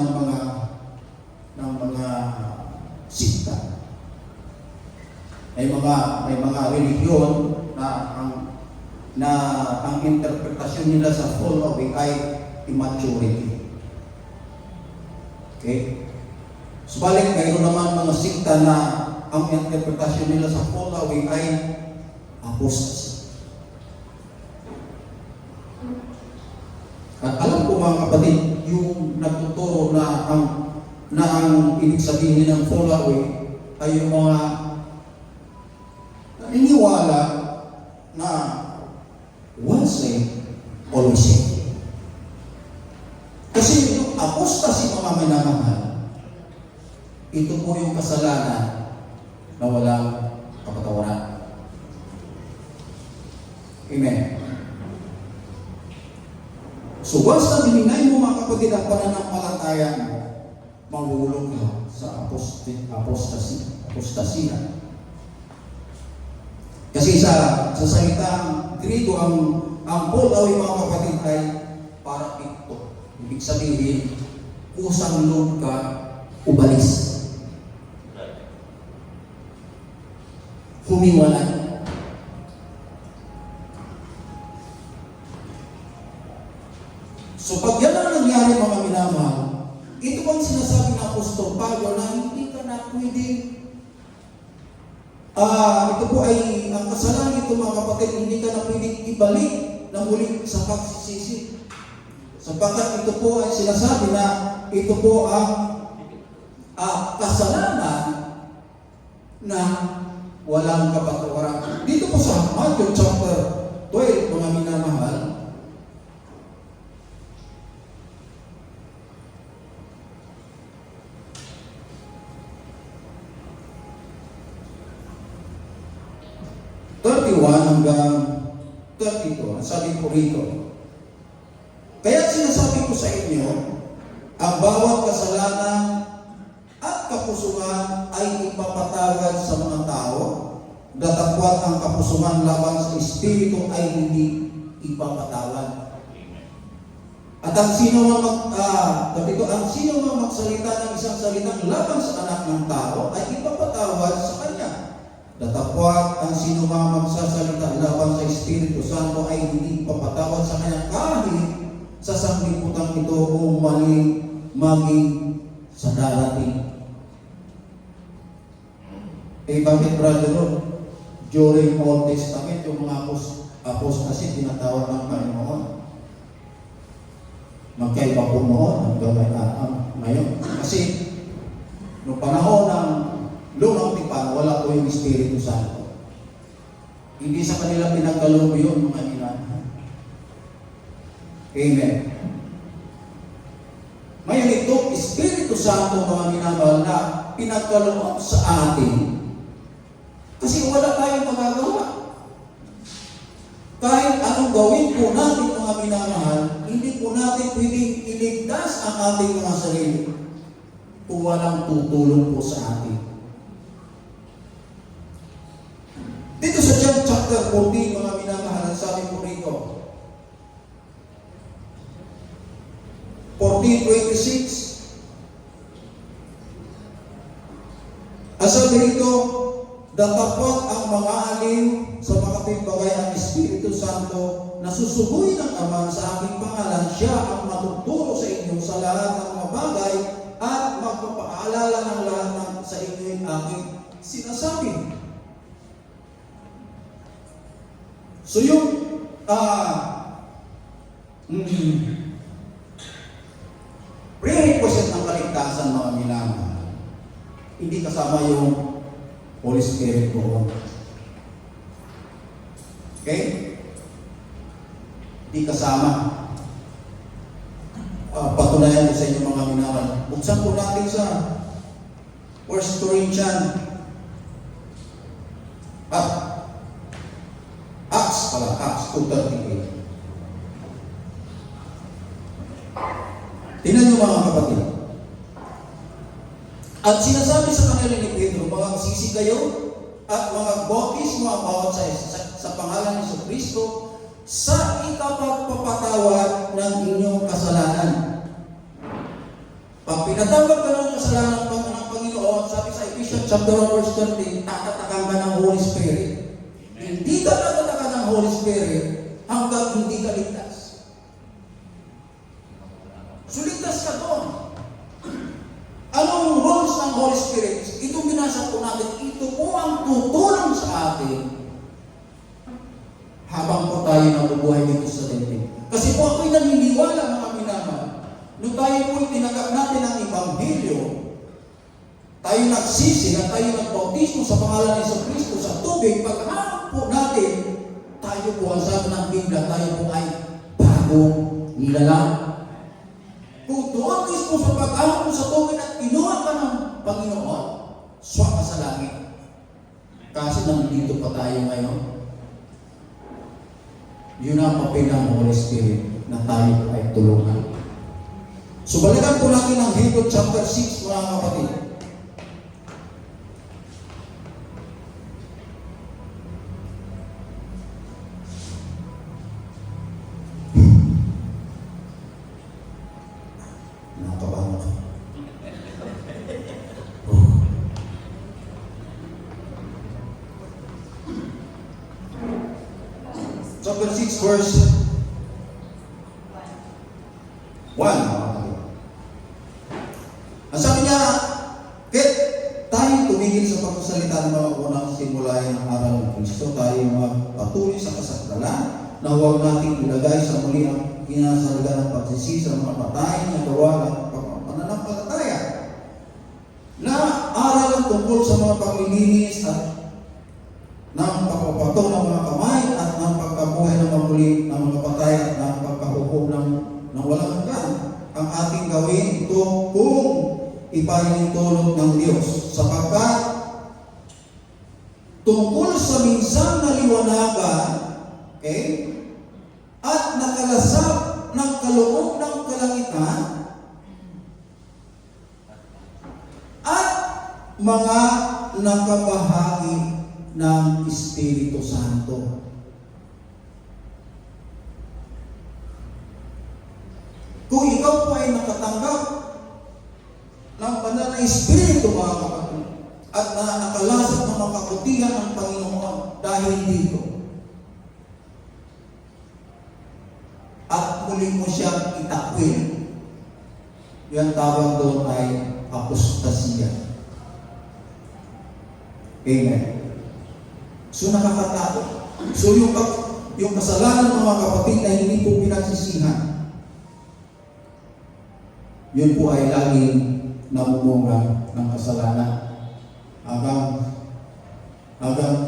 Speaker 4: ng mga sikta. May mga relihiyon na ang interpretasyon nila sa fall away ay immaturity. Okay? Subalit, mayroon naman mga sikta na ang interpretasyon nila sa fall away ay apostasy. At alam ko mga kapatid, yung nagtuturo na ang ibig sabihin ng fall away ay yung mga naniniwala na once saved, always saved. Kasi yung apostasy mga minamahal, ito po yung kasalanan na walang kapatawaran. Amen. So once na diningay mo mga kapatid ang pananampalataya mo, mahulog ka sa apostasya. Kasi sa salitang Grego, ang fall away mga kapatid ay para ito. Ibig sabihin, kusang loob ka, ubalis. Humiwalay. So pag yan ang nangyari mga minamahal, ito ang sinasabi ng Apostol Pablo na hindi ka na pwedeng ito po ay ang kasalanan ito mga kapatid, hindi ka na pwedeng ibalik na muli sa pagsisisi. Sapagkat ito po ay sinasabi na ito po ang kasalanan na walang kapatawaran. Dito po sa Matthew chapter 12, mga minamahal, hanggang 32, sabi ko rito. Kaya sinasabi ko sa inyo, ang bawat kasalanan at kapusungan ay ipapatawad sa mga tao, datapwat ang kapusungan laban sa Espiritu ay hindi ipapatawad. At ang sino man magsalita ng isang salitang laban sa anak ng tao ay ipapatawad sa kanya. Datapwat ang sino man magsasalita laban sa Espiritu Santo ay hindi ipapatawad sa kanya kahit sa sanglibutan ito o maging sa darating. Bakit brother Ron? During Old Testament, yung mga apostasy tinatawag ng Panginoon. Magkaiba po noon ang gawin ngayon. Kasi noong panahon ng lumang tipan, wala po yung Espiritu Santo. Hindi sa kanila pinagkaloob yun, mga ilan. Amen. Ngayon ito, Espiritu Santo, mga minamahal, na pinagkaloob sa atin. Kasi wala tayong magagawa. Kahit anong gawin po natin, mga minamahal, hindi po natin pwedeng iligtas ang ating mga sarili kung walang tutulong po sa atin. Dito sa John chapter 14, mga minamahal, sabi po rito, 14:26, ang sabi rito, Datapwat ang mga aliw sa makatimbagay ang Espiritu Santo na susugoy ng Ama sa aking pangalan. Siya ang matuturo sa inyo sa lahat ng mga bagay at magpapaalala ng lahat ng sa inyo yung aking sinasabi. So yung prerequisite ng kaligtasan, mga minamahal, hindi kasama yung Holy Spirit ko. Okay? Hindi kasama. Patunayan ko sa inyo, mga minamahal. Buksan po natin sa 1 Corinthians Acts 2:38. Tingnan niyo, mga kapatid. At sinasabi sa kanila ni Pedro, mga sisi kayo at mga bautismo ang bawat sa pangalan ni Jesucristo sa ikapagpapatawad ng inyong kasalanan. Pag pinatawad ka ng kasalanan ng Panginoon, sabi sa Ephesians chapter 1 verse 13, tatatakan ka ng Holy Spirit. Hindi ka tatatakan ng Holy Spirit hanggang hindi ka ligtas. So ligtas ka doon. Anong roles ng Holy Spirit? Itong binasa po natin, ito po ang tutulong sa atin habang po tayo nabubuhay dito sa daigdig. Kasi po ako'y naniniwala, mga minamahal, nung tayo po'y tinagap natin ang Ebanghelyo, tayo nagsisi na tayo nagbautismo sa pangalan ni Jesucristo sa tubig, pagkaharap po natin, tayo po ang sabi ng Biblia, tayo po ay bagong nilalang. Kung doon mismo sa pag-ahon mo sa tubig at kinuha ka ng Panginoon, swak ka sa langit. Kasi nandito pa tayo ngayon. Yun ang papel ng Holy Spirit na tayo ay tulungan. So balikan po natin ang Hebrews chapter 6, mga kapatid. Chapter 6 verse 1. Ang sabi niya, kaya tayo tumigil sa pagsasalita ng mga unang simulayan ng aral ng Kristo, tayo magpatuloy sa kasagalan na huwag nating ilagay sa muli ang kinasalaga ng pagsisisi sa mga patay na gawa ng pananampalataya na aral tungkol sa mga paglilinis at ng pagpapato ng mga kamay at ng pagkabuhay ng muli ng mga patay at ng pagkahukom ng walang hanggan. Ang ating gawin ito kung ipahinitulot ng Diyos, sapagkat tungkol sa minsang na liwanagan, okay, at nakalasap ng kaloob ng kalangitan at mga nakabahagi ng Espiritu Santo. Kung ikaw po ay nakatanggap ng banal na Espiritu, mga kapatid, at nakalasap ng mga kabutihan ng Panginoon dahil dito, at muli mo siyang itakwil, yung tawag doon ay apostasya. Amen. So nakakatakot. So yung kasalanan ng mga kapatid na hindi po pinagsisihan, yun po ay laging namumunga ng kasalanan. Hanggang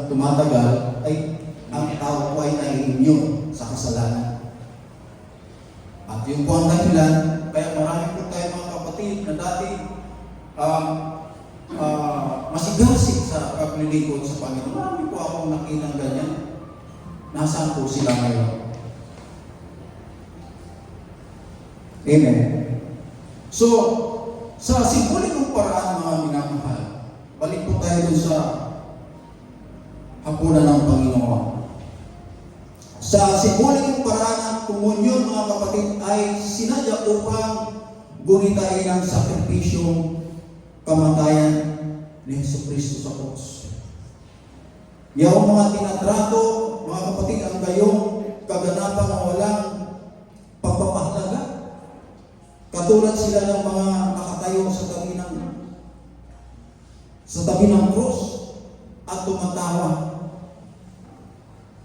Speaker 4: tumatagal, ay ang tao po ay nai-immune sa kasalanan. At yun po ang dahilan, kaya marami po tayo mga kapatid na dati masigasig sa paglilingkod sa Panginoon. Marami po akong nakita ganyan. Nasaan po sila ngayon? Amen. So, sa simbolikong paraan, mga minamahal, balik po tayo dun sa hapunan ng Panginoon. Sa simbolikong paraan ng komunyon, mga kapatid, ay sinadya upang gunitain ang sakripisyong kamatayan ni Jesucristo sa krus. Yung mga tinatrato, mga kapatid, ang gayong kaganapan na walang pagpapahalaga. Katulad sila ng mga nakatayo sa tabi ng cross at tumatawa.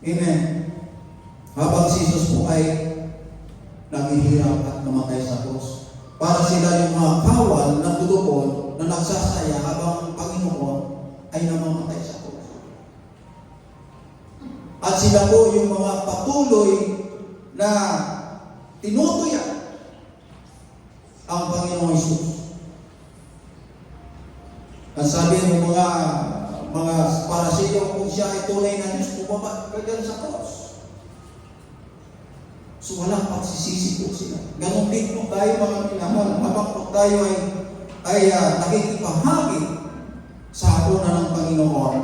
Speaker 4: Amen. Habang si Jesus po ay naghihirap at namatay sa cross. Para sila yung mga kawal ng tutupon na nagsasaya habang ang Panginoon ay namamatay sa cross. At sila po yung mga patuloy na tinutuya ang Panginoong Hesus. Ang sabi ng mga Pariseo, kung siya ay tunay na Diyos, bumaba ka dyan sa cross. So walang pagsisisi po sila. Ganon din po tayo mga minamahal. Habang po tayo ay nakikipahagi sa hapunan ng Panginoon,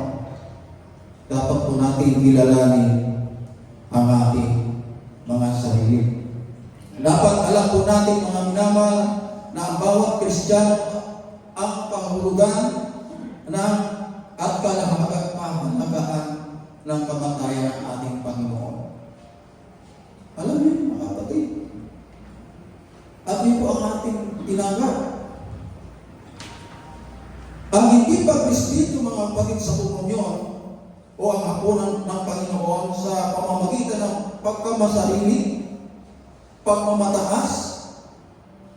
Speaker 4: dapat po natin kilalanin ang ating mga sarili. Dapat alam po natin mga minamahal na ang bawat Kristiyano ang kahulugan at kalahalagaan ng kamatayan ng ating Panginoon. Alam niyo mga kapatid, at yun po ang ating tinanggap. Ang hindi pag-Kristito mga kapatid sa komunyon o ang hapunan ng Panginoon sa pamamagitan ng pagkamasarili, pagmamataas,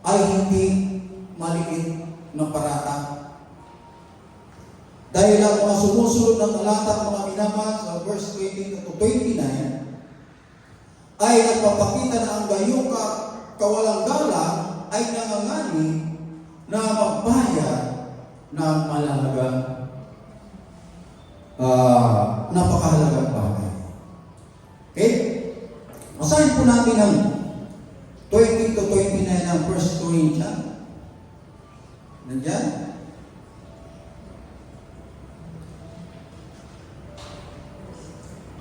Speaker 4: ay hindi maliit na parata. Dahil ang mga sumusunod ng talata mga minamahal sa verse 20 to 29 ay nagpapakita na ang gayong kawalang galang ay nangangani na magbayad ng malalagang napakahalagang bagay. Okay? Masahin po natin ang 20 to 29 ng 1 Corinthians. Nandyan?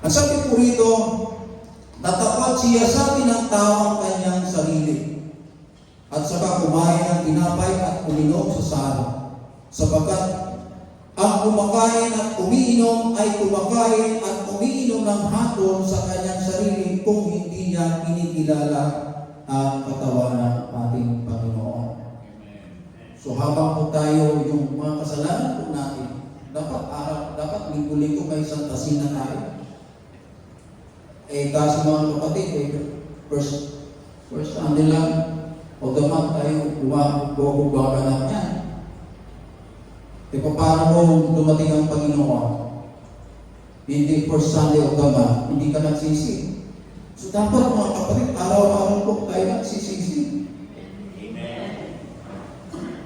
Speaker 4: Ang sabi po rito, natapat siya sa tinatawang kanyang sarili at saka kumain ng tinapay at uminom sa saro, sapagkat ang kumakain at umiinom ay kumakain at umiinom ng hatol sa kanyang sarili kung hindi niya kinikilala ang katawan ng ating Panginoon. So habang po tayo yung mga kasalanan po natin, dapat linggo-linggo may isang tasina tayo. Kasi mga kapatid, first Sunday lang, o dapat tayo buwaganap niyan. Paano mo dumating ang Panginoon? Hindi first Sunday o dapat, hindi ka nagsisi. So dapat mga kapatid, araw-araw po tayo nagsisisi.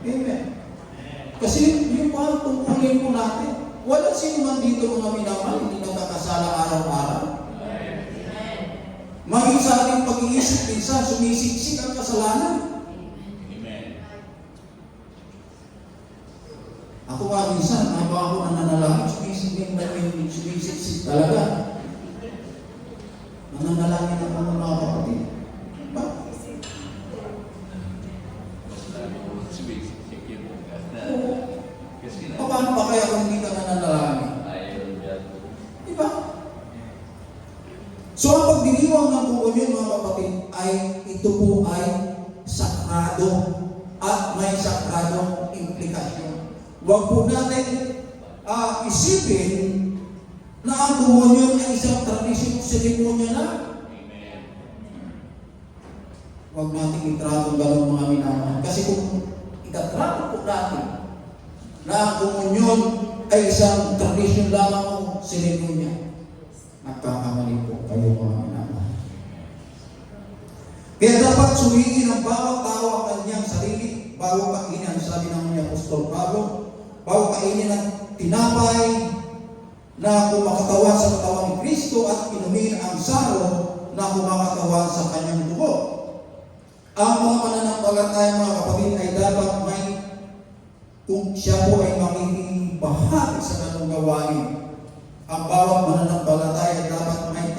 Speaker 4: Amen. Kasi yung parang tungkulin po natin, wala sino man dito mga minamahal, hindi nagkakasala araw-araw. Maging sa ating pag-iisip, minsan sumisiksik ang kasalanan. Amen. Ako nga minsan, habang ako nananalangin, sumisiksik talaga. Nananalangin ako ng mga kapatid. Paano pa kaya kung hindi ka nananalangin? Diba? So ang pagdiriwang ng komunyon mga kapatid ito po ay sakrado at may sakradong implikasyon. Huwag po natin isipin na ang komunyon ay isang tradisyon seremonya na. Huwag natin itrato gano'ng mga minamahal. Kasi kung itatrato po natin na ang komunyon ay isang tradisyon lamang o seremonya, nagkakamali po kayo mga minamahal. Kaya dapat sumingin ang bawat tao ang kanyang sarili bago kainin, sabi ng Apostol Pablo, bago kainin ang tinapay na kumakatawan sa katawan ni Kristo at inumin ang saro na kumakatawan sa kanyang dugo. Ang mga mananampalataya mga kapatid ay dapat may, kung siya po ay magiging bahagi sa kanong gawain, ang bawat mananampalataya dapat may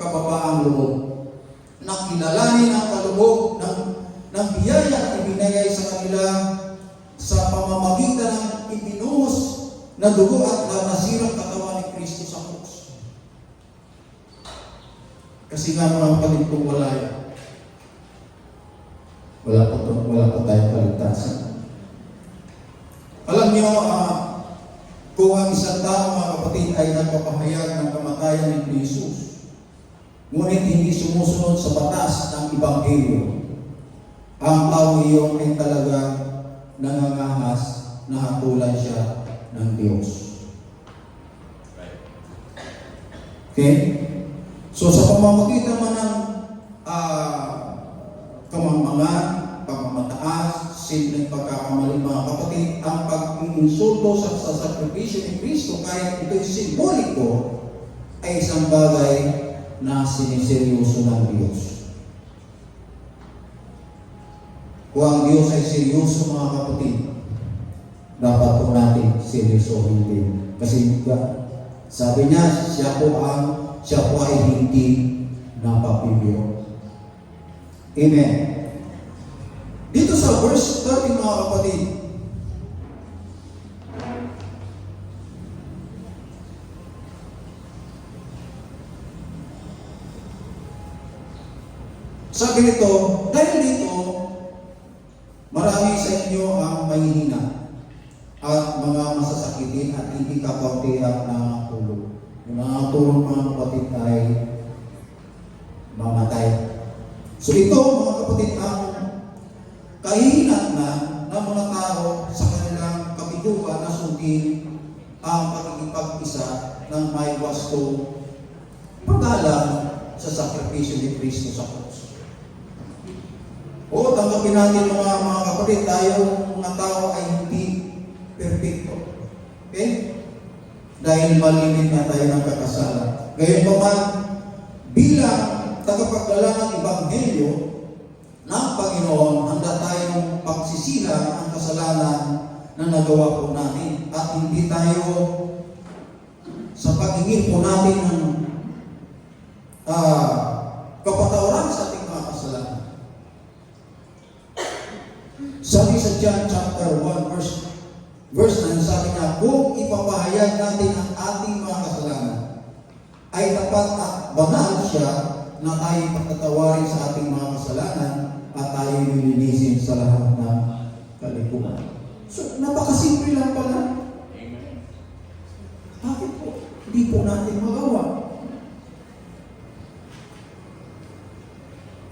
Speaker 4: kababaang loob. Nakilalanin ang kalubog ng biyaya na ibinigay sa kanila sa pamamagitan ng ibinuhos na dugo at nasirang katawan ni Kristo Kasi nga mga kapatid, kung wala yan, wala po tayong kaligtasan. Alam niyo, kung ang isang tao, mga kapatid, ay nagpapahayag ng kamatayan ni Jesus, ngunit hindi sumusunod sa batas ng Ebanghelyo, ang tao iyon ay talaga nangangahas na hatulan siya ng Diyos. Okay? So sa pamamagitan naman ng kamangmangan, pagmamataas, simpleng pagkakamali, mga kapatid, ang pag-insulto sa sakripisyo ni Kristo, kahit ito'y simboliko, ay isang bagay na siniseryoso ng Diyos. Kung ang Diyos ay seryoso, mga kapatid, dapat po natin seryosohin din. Kasi sabi niya, siya po ay hindi napapibiyo. Amen. Dito sa verse 30, mga kapatid, sabi nito, dahil dito, marami sa inyo ang mahihina at mga masasakitin at hindi kapautihan na tulog. Yung mga tulog, mga kapatid, ay mamatay. So ito, mga kapatid, ang kahihinat na ng mga tao sa kanilang kabiguan na sundin ang pagkikipag-isa ng may wasto paggalang sa sakripisyo ni Kristo sa krus. O, tanggapin natin mga kapatid, tayong mga tao ay hindi perfecto. Okay? Dahil malimit na tayo ng kakasalan. Ngayon pa man, bilang tagapagdala ng Ebanghelyo ng Panginoon, handa tayong pagsisihan ang kasalanan na nagawa po natin. At hindi tayo sa pag-ingin po natin ng kapatawaran sa ating mga kasalanan. Sabi sa John chapter 1 verse 9, sabi niya, kung ipapahayag natin ang ating mga kasalanan, ay tapat at banal siya na tayo pagtatawarin sa ating mga kasalanan at tayo nilinisin sa lahat ng kalikuan. So, napakasimple lang pala. Amen. Bakit po? Hindi po natin magawa.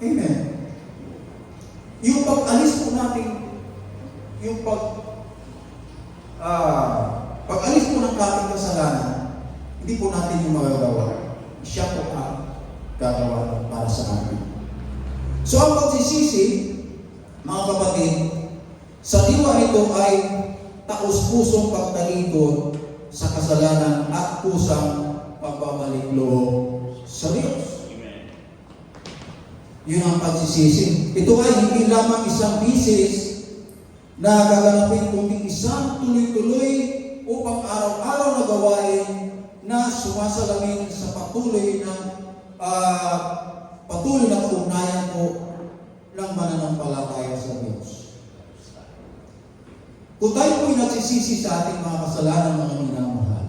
Speaker 4: Amen. Yung pag-alis po natin, yung pag-alis po ng ating kasalanan, hindi po natin yung magagawa. Siya po ang gagawa para sa atin. So ang pagsisisi, mga kapatid, sa diwa nito ay taos-pusong pagtalikod sa kasalanan at kusang pagbabalik loob sa Diyos. Amen. Yun ang pagsisisi. Ito ay hindi lamang isang bisis na gaganapin, kundi isang tuloy-tuloy upang araw-araw na gawain na sumasalamin sa patuloy na kaugnayan po ng mananampalataya sa Diyos. Kung tayo po'y nagsisisi sa ating mga kasalanan, mga minamahal,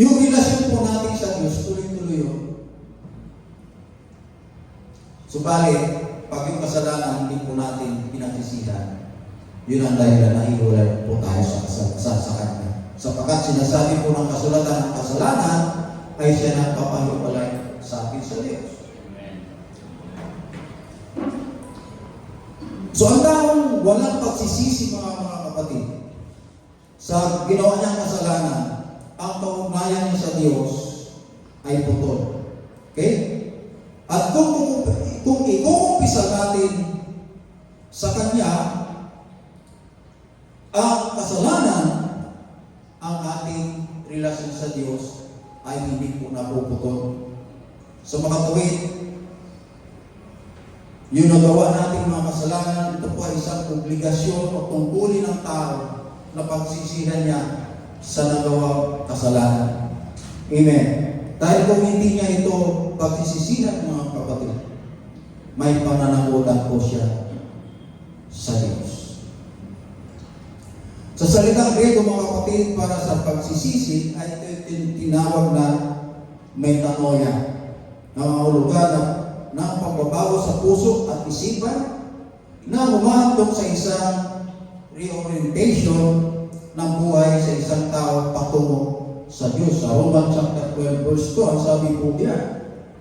Speaker 4: yung relasyon po natin sa Diyos, tuloy-tuloy yun. Subalit, pag yung kasalanan hindi po natin pinagsisihan, yun ang dahilan na hiwalay po tayo sa Kanya. Sapagkat sinasabi po ng kasulatan ng kasalanan ay siya nagpapahiwalay sa atin sa Diyos. So ang taong walang pagsisisi, mga kapatid, sa ginawa niyang kasalanan, ang kaugnayan niya sa Diyos ay putol. Okay? At kung ikukumpisa natin sa Kanya ang kasalanan, ang ating relasyon sa Diyos ay hindi po napuputol. So mga kawit, yung nagawa natin mga kasalanan, ito po ay isang obligasyon o tungkulin ng tao na pagsisihan niya sa nagawa kasalanan. Amen. Dahil kung hindi niya ito pagsisisihan, mga kapatid, may pananagutan po siya sa Diyos. Sa salitang Grego, mga kapatid, para sa pagsisisi ay tinawag na
Speaker 5: metanoia, na mahulugan ng pagbabago sa puso at isipan na humahandog sa isang reorientation ng buhay sa isang tao patungo sa Diyos. Sa Romans chapter 12 verse 2, ang sabi po diyan.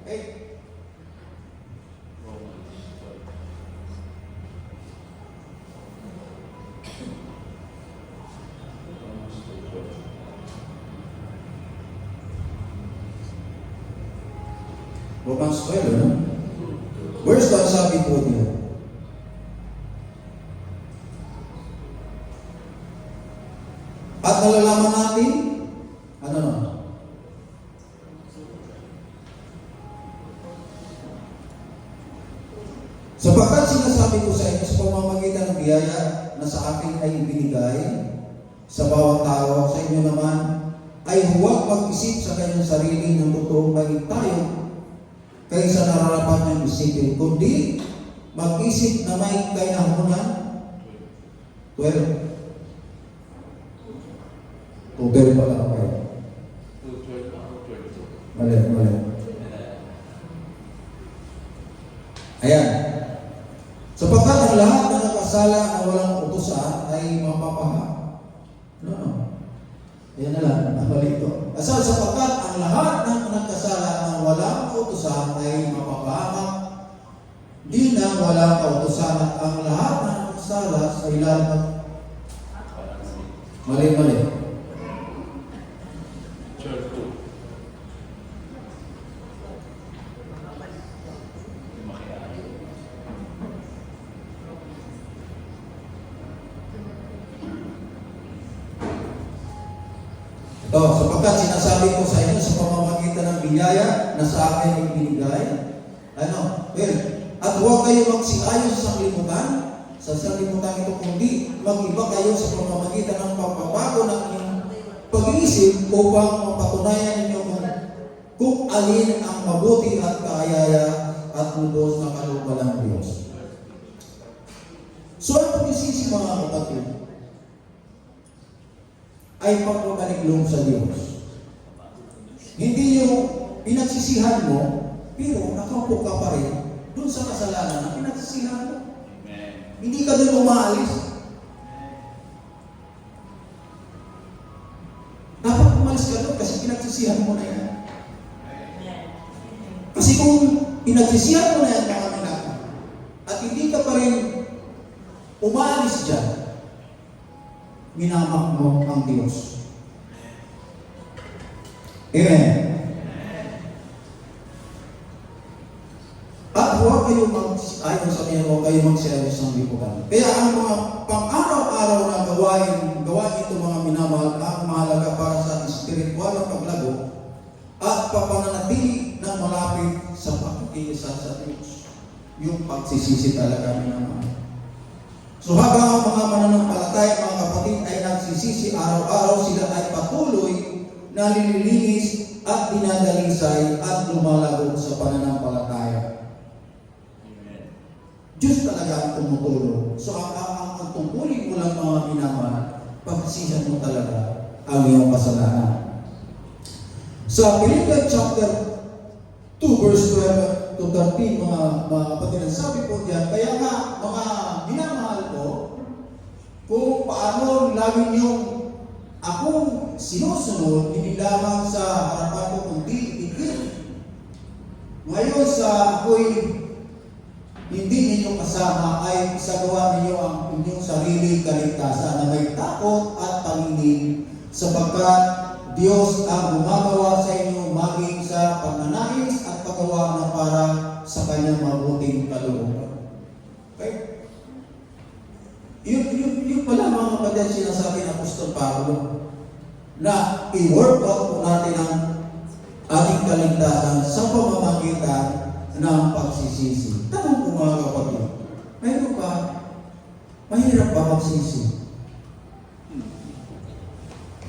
Speaker 5: Okay. Romans 12, no? Verse 1, sabi po diyan. At nalalaman natin, ano no? Sapagkat sinasabi ko sa inyo sa pamamagitan ng biyaya na sa akin ay ibinigay sa bawat tao, sa inyo naman ay huwag mag-isip sa kanyang sarili ng totoong maging tayo kaysa nararapat ng isipin, kundi mag-isip na may kainahunan. 12. Tubel pa lang kayo. Mali. Ayan. Sapagkat ang lahat na nakasala na walang utusan ay mapapahamak. No. Ayan na lang. Mali ito. Sapagkat ang lahat ng nakasala na walang utusan ay mapapahamak, di na walang kautusan at ang lahat na nakasala sa ilalim. Mali. Ito, sapagkat sinasabi ko sa inyo sa pamamagitan ng biyaya na sa akin ay binigay. At huwag kayo magsiayon sa sanglibutan, sa sanglibutan ito, kundi mag-iba kayo sa pamamagitan ng pagbabago ng inyong pag-iisip upang mapatunayan ninyo kung alin ang mabuti at kaayaya at lubos na kalooban ng Diyos. So, ang pag-isisi mga kapatid, ay pagbabalik loob sa Diyos. Hindi yung pinagsisihan mo, pero nakaupo ka pa rin doon sa kasalanan na pinagsisihan mo. Amen. Hindi ka doon umaalis. Dapat umalis ka doon kasi pinagsisihan mo na yan. Kasi kung pinagsisihan mo na yan, mga anak, at hindi ka pa rin umaalis dyan, minamak mo ang Diyos. Amen. At huwag kayo ayon sa kanya, huwag kayo magsiayos ng liputan. Kaya ang mga pang-araw-araw na gawain ito mga minamahal, ang mahalaga para sa espiritual na paglago at papananatili ng malapit sa pagkikiisa sa Diyos. Yung pagsisisi talaga minamahal. So habang ang mga mananampalataya, mga kapatid, ay nagsisisi araw-araw, sila ay patuloy na nililinis at dinadalisay at lumalago sa pananampalataya. Amen. Diyos talaga ang tumutulong. So ang tungkulin mo lang mga minamahal, pagsisihan mo talaga ang iyong kasalanan. Sa Philippians chapter 2 verse 12 to 13, mga kapatid, sabi po diyan, kaya nga mga minamahal ko, kung paano lagi niyong akong sinusunod, hindi lamang sa harapan ko, kundi higit. Ngayon sa ako'y hindi ninyo kasama ay isagawa ninyo ang inyong sarili kaligtasan na may takot at pangingin, sapagkat Diyos ang gumagawa sa inyo maging sa pagnanais at paggawa na para sa kanyang mabuting kalooban. Okay? Yun pala mga kapatid, sinasabi ng Apostol Pablo na i-work out po natin ang ating kaligtasan sa pamamagitan ng pagsisisi. Tanong ko mga kapatid, mayroon ba? Mahirap ba magsisi?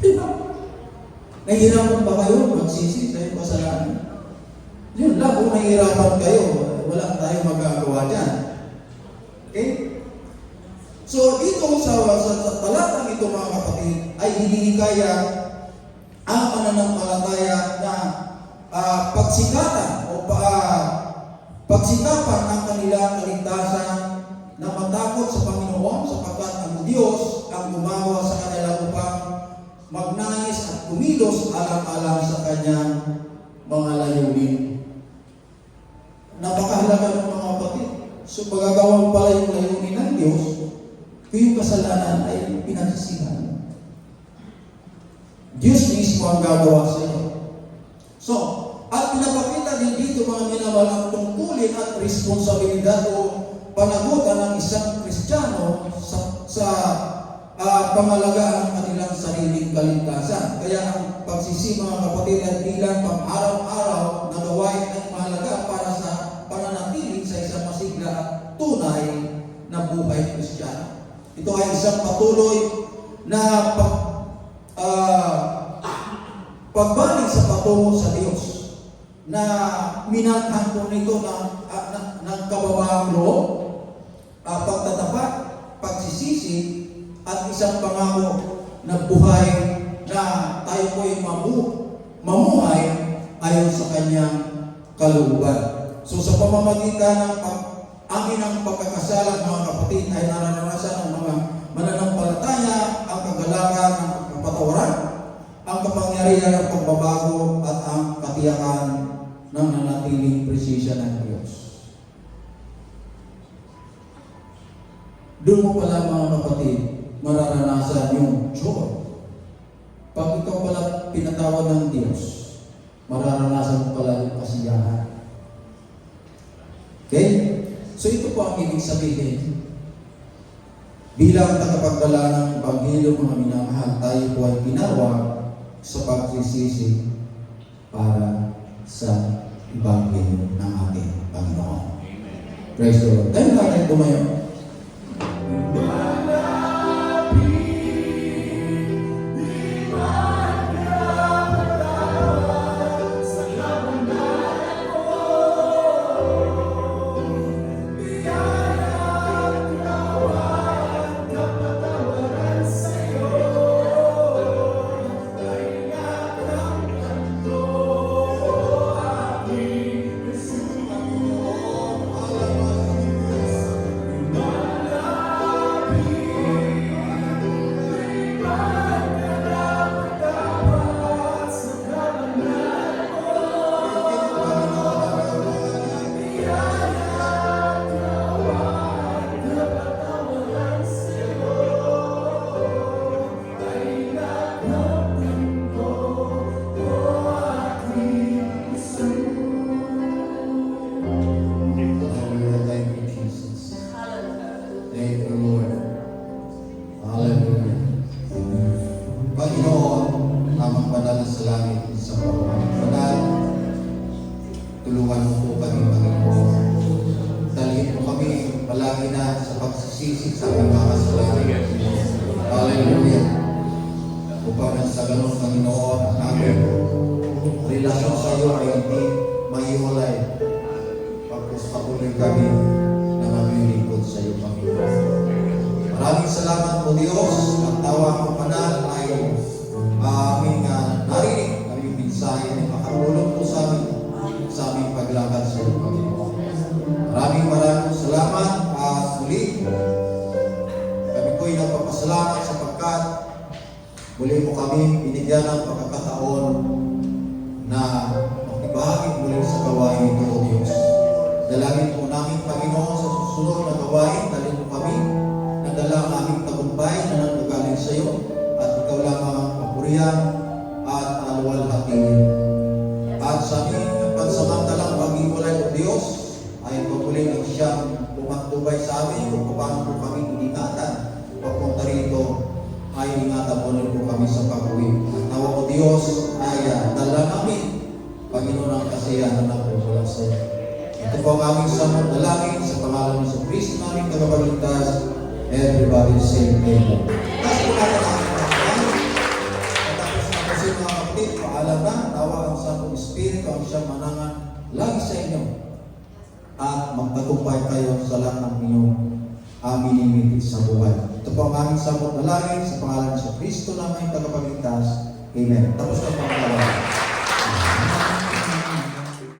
Speaker 5: Diba? Nahihirapan ba kayo magsisi sa iyong kasalanan? Yun lang, kung nahihirapan kayo, wala tayong magagawa dyan. Okay? So, dito sa talatang ito mga kapatid, ay hinihikaya ang pananampalataya na pagsikatan o pagsikapan ang kanilang kaligtasan na matakot sa Panginoon sapagkat ang Diyos ang gumawa sa kanila upang magnais at kumilos alang-alang sa kanyang mga layunin. Napakahalaga ng mga kapatid. So magagawa mo pala yung layunin ng Diyos, kung yung kasalanan ay pinagsisihan. Diyos mismo ang gagawa sa iyo. So, at pinapakita din dito mga minamahal ang tungkulin at responsibilidad o panagutan ng isang Kristiyano sa pangalagaan ng kanilang sariling kaligtasan. Kaya ang pagsisi mga kapatid ay bilang pang-araw-araw na gawain ay mahalaga para sa pananatili sa isang masigla at tunay na buhay Kristiyano. Ito ay isang patuloy na pagbalik sa patungo sa Diyos na minalhan po nito ng kababaang loob, pagtatapat, pagsisisi, at isang pangako na buhay na tayo po ay mamuhay ayon sa kanyang kalooban. So sa pamamagitan ng amin ang pagkakasala mga kapatid ay naranasan ng mga mananampalataya ang kagalakan ng kapatawaran, ang kapangyarihan ng pagbabago at ang katiyakan ng nanatiling presensya ng Diyos. Doon mo pala mga kapatid, mararanasan yung joy. Pag ikaw pala pinatawad ng Diyos, mararanasan mo pala yung kasiyahan. Okay? So ito po ang ibig sabihin. Bilang tagapagdala ng Ebanghelyo mga minamahal, tayo po ay tinawag sa pagsisisi para sa Ebanghelyo ng ating Panginoon. Praise the Lord. Tayo natin tumayo. Tulungan mo po kami, Panginoon. Dalhin mo kami palagi na sa pagsisisi sa aming mga kasalanan. Hallelujah. Upang sa ganun, Panginoon, ang aming relasyon sa iyo ay hindi maiwalay. Pagpatuloy kami ng aming lingkod sa iyo, Panginoon. Maraming salamat po, Diyos. Ang tawa mo panal ay aming narinig, aming mensahe na makatulong po sa aming paglakad sa iyo, Panginoon. Maraming salamat at muli. Kami po'y nagpapasalamat sapagkat muli mo kami binigyan ng pagkakataon na makibahagi muli sa gawain ito, O Diyos. Dalangin po namin, Panginoon, sa susunod na gawain, dalhin mo kami, nadala ang aming tagumpay na nanggagaling sa iyo at ikaw lamang ang papurihan at aluwalhatiin. At sa aming pansamantalang pag-iwalay o Diyos, ay pamuling ang siyang pumatubay sa amin kung paano po kami iningatan. Papunta rito, ay ingatan mo rin po kami sa pag-uwi. Ang tawa ko Diyos ay dala namin, Panginoon, ang kasiyahan na pagmula sa iyo. Ito po ang aming samot dalangin sa pangalan ng Kristo namin tagapagligtas. Everybody say amen. Tapos po natin ang mga kapatid, paalam na, tawa ang Santong Espiritu, ang siyang manangan lagi sa inyo. At magtagumpay kayo sa lahat ng inyong minimitit sa buhay. Ito po ang aming samot na langit sa pangalan sa Kristo na may tagapagligtas. Amen. Tapos na po ang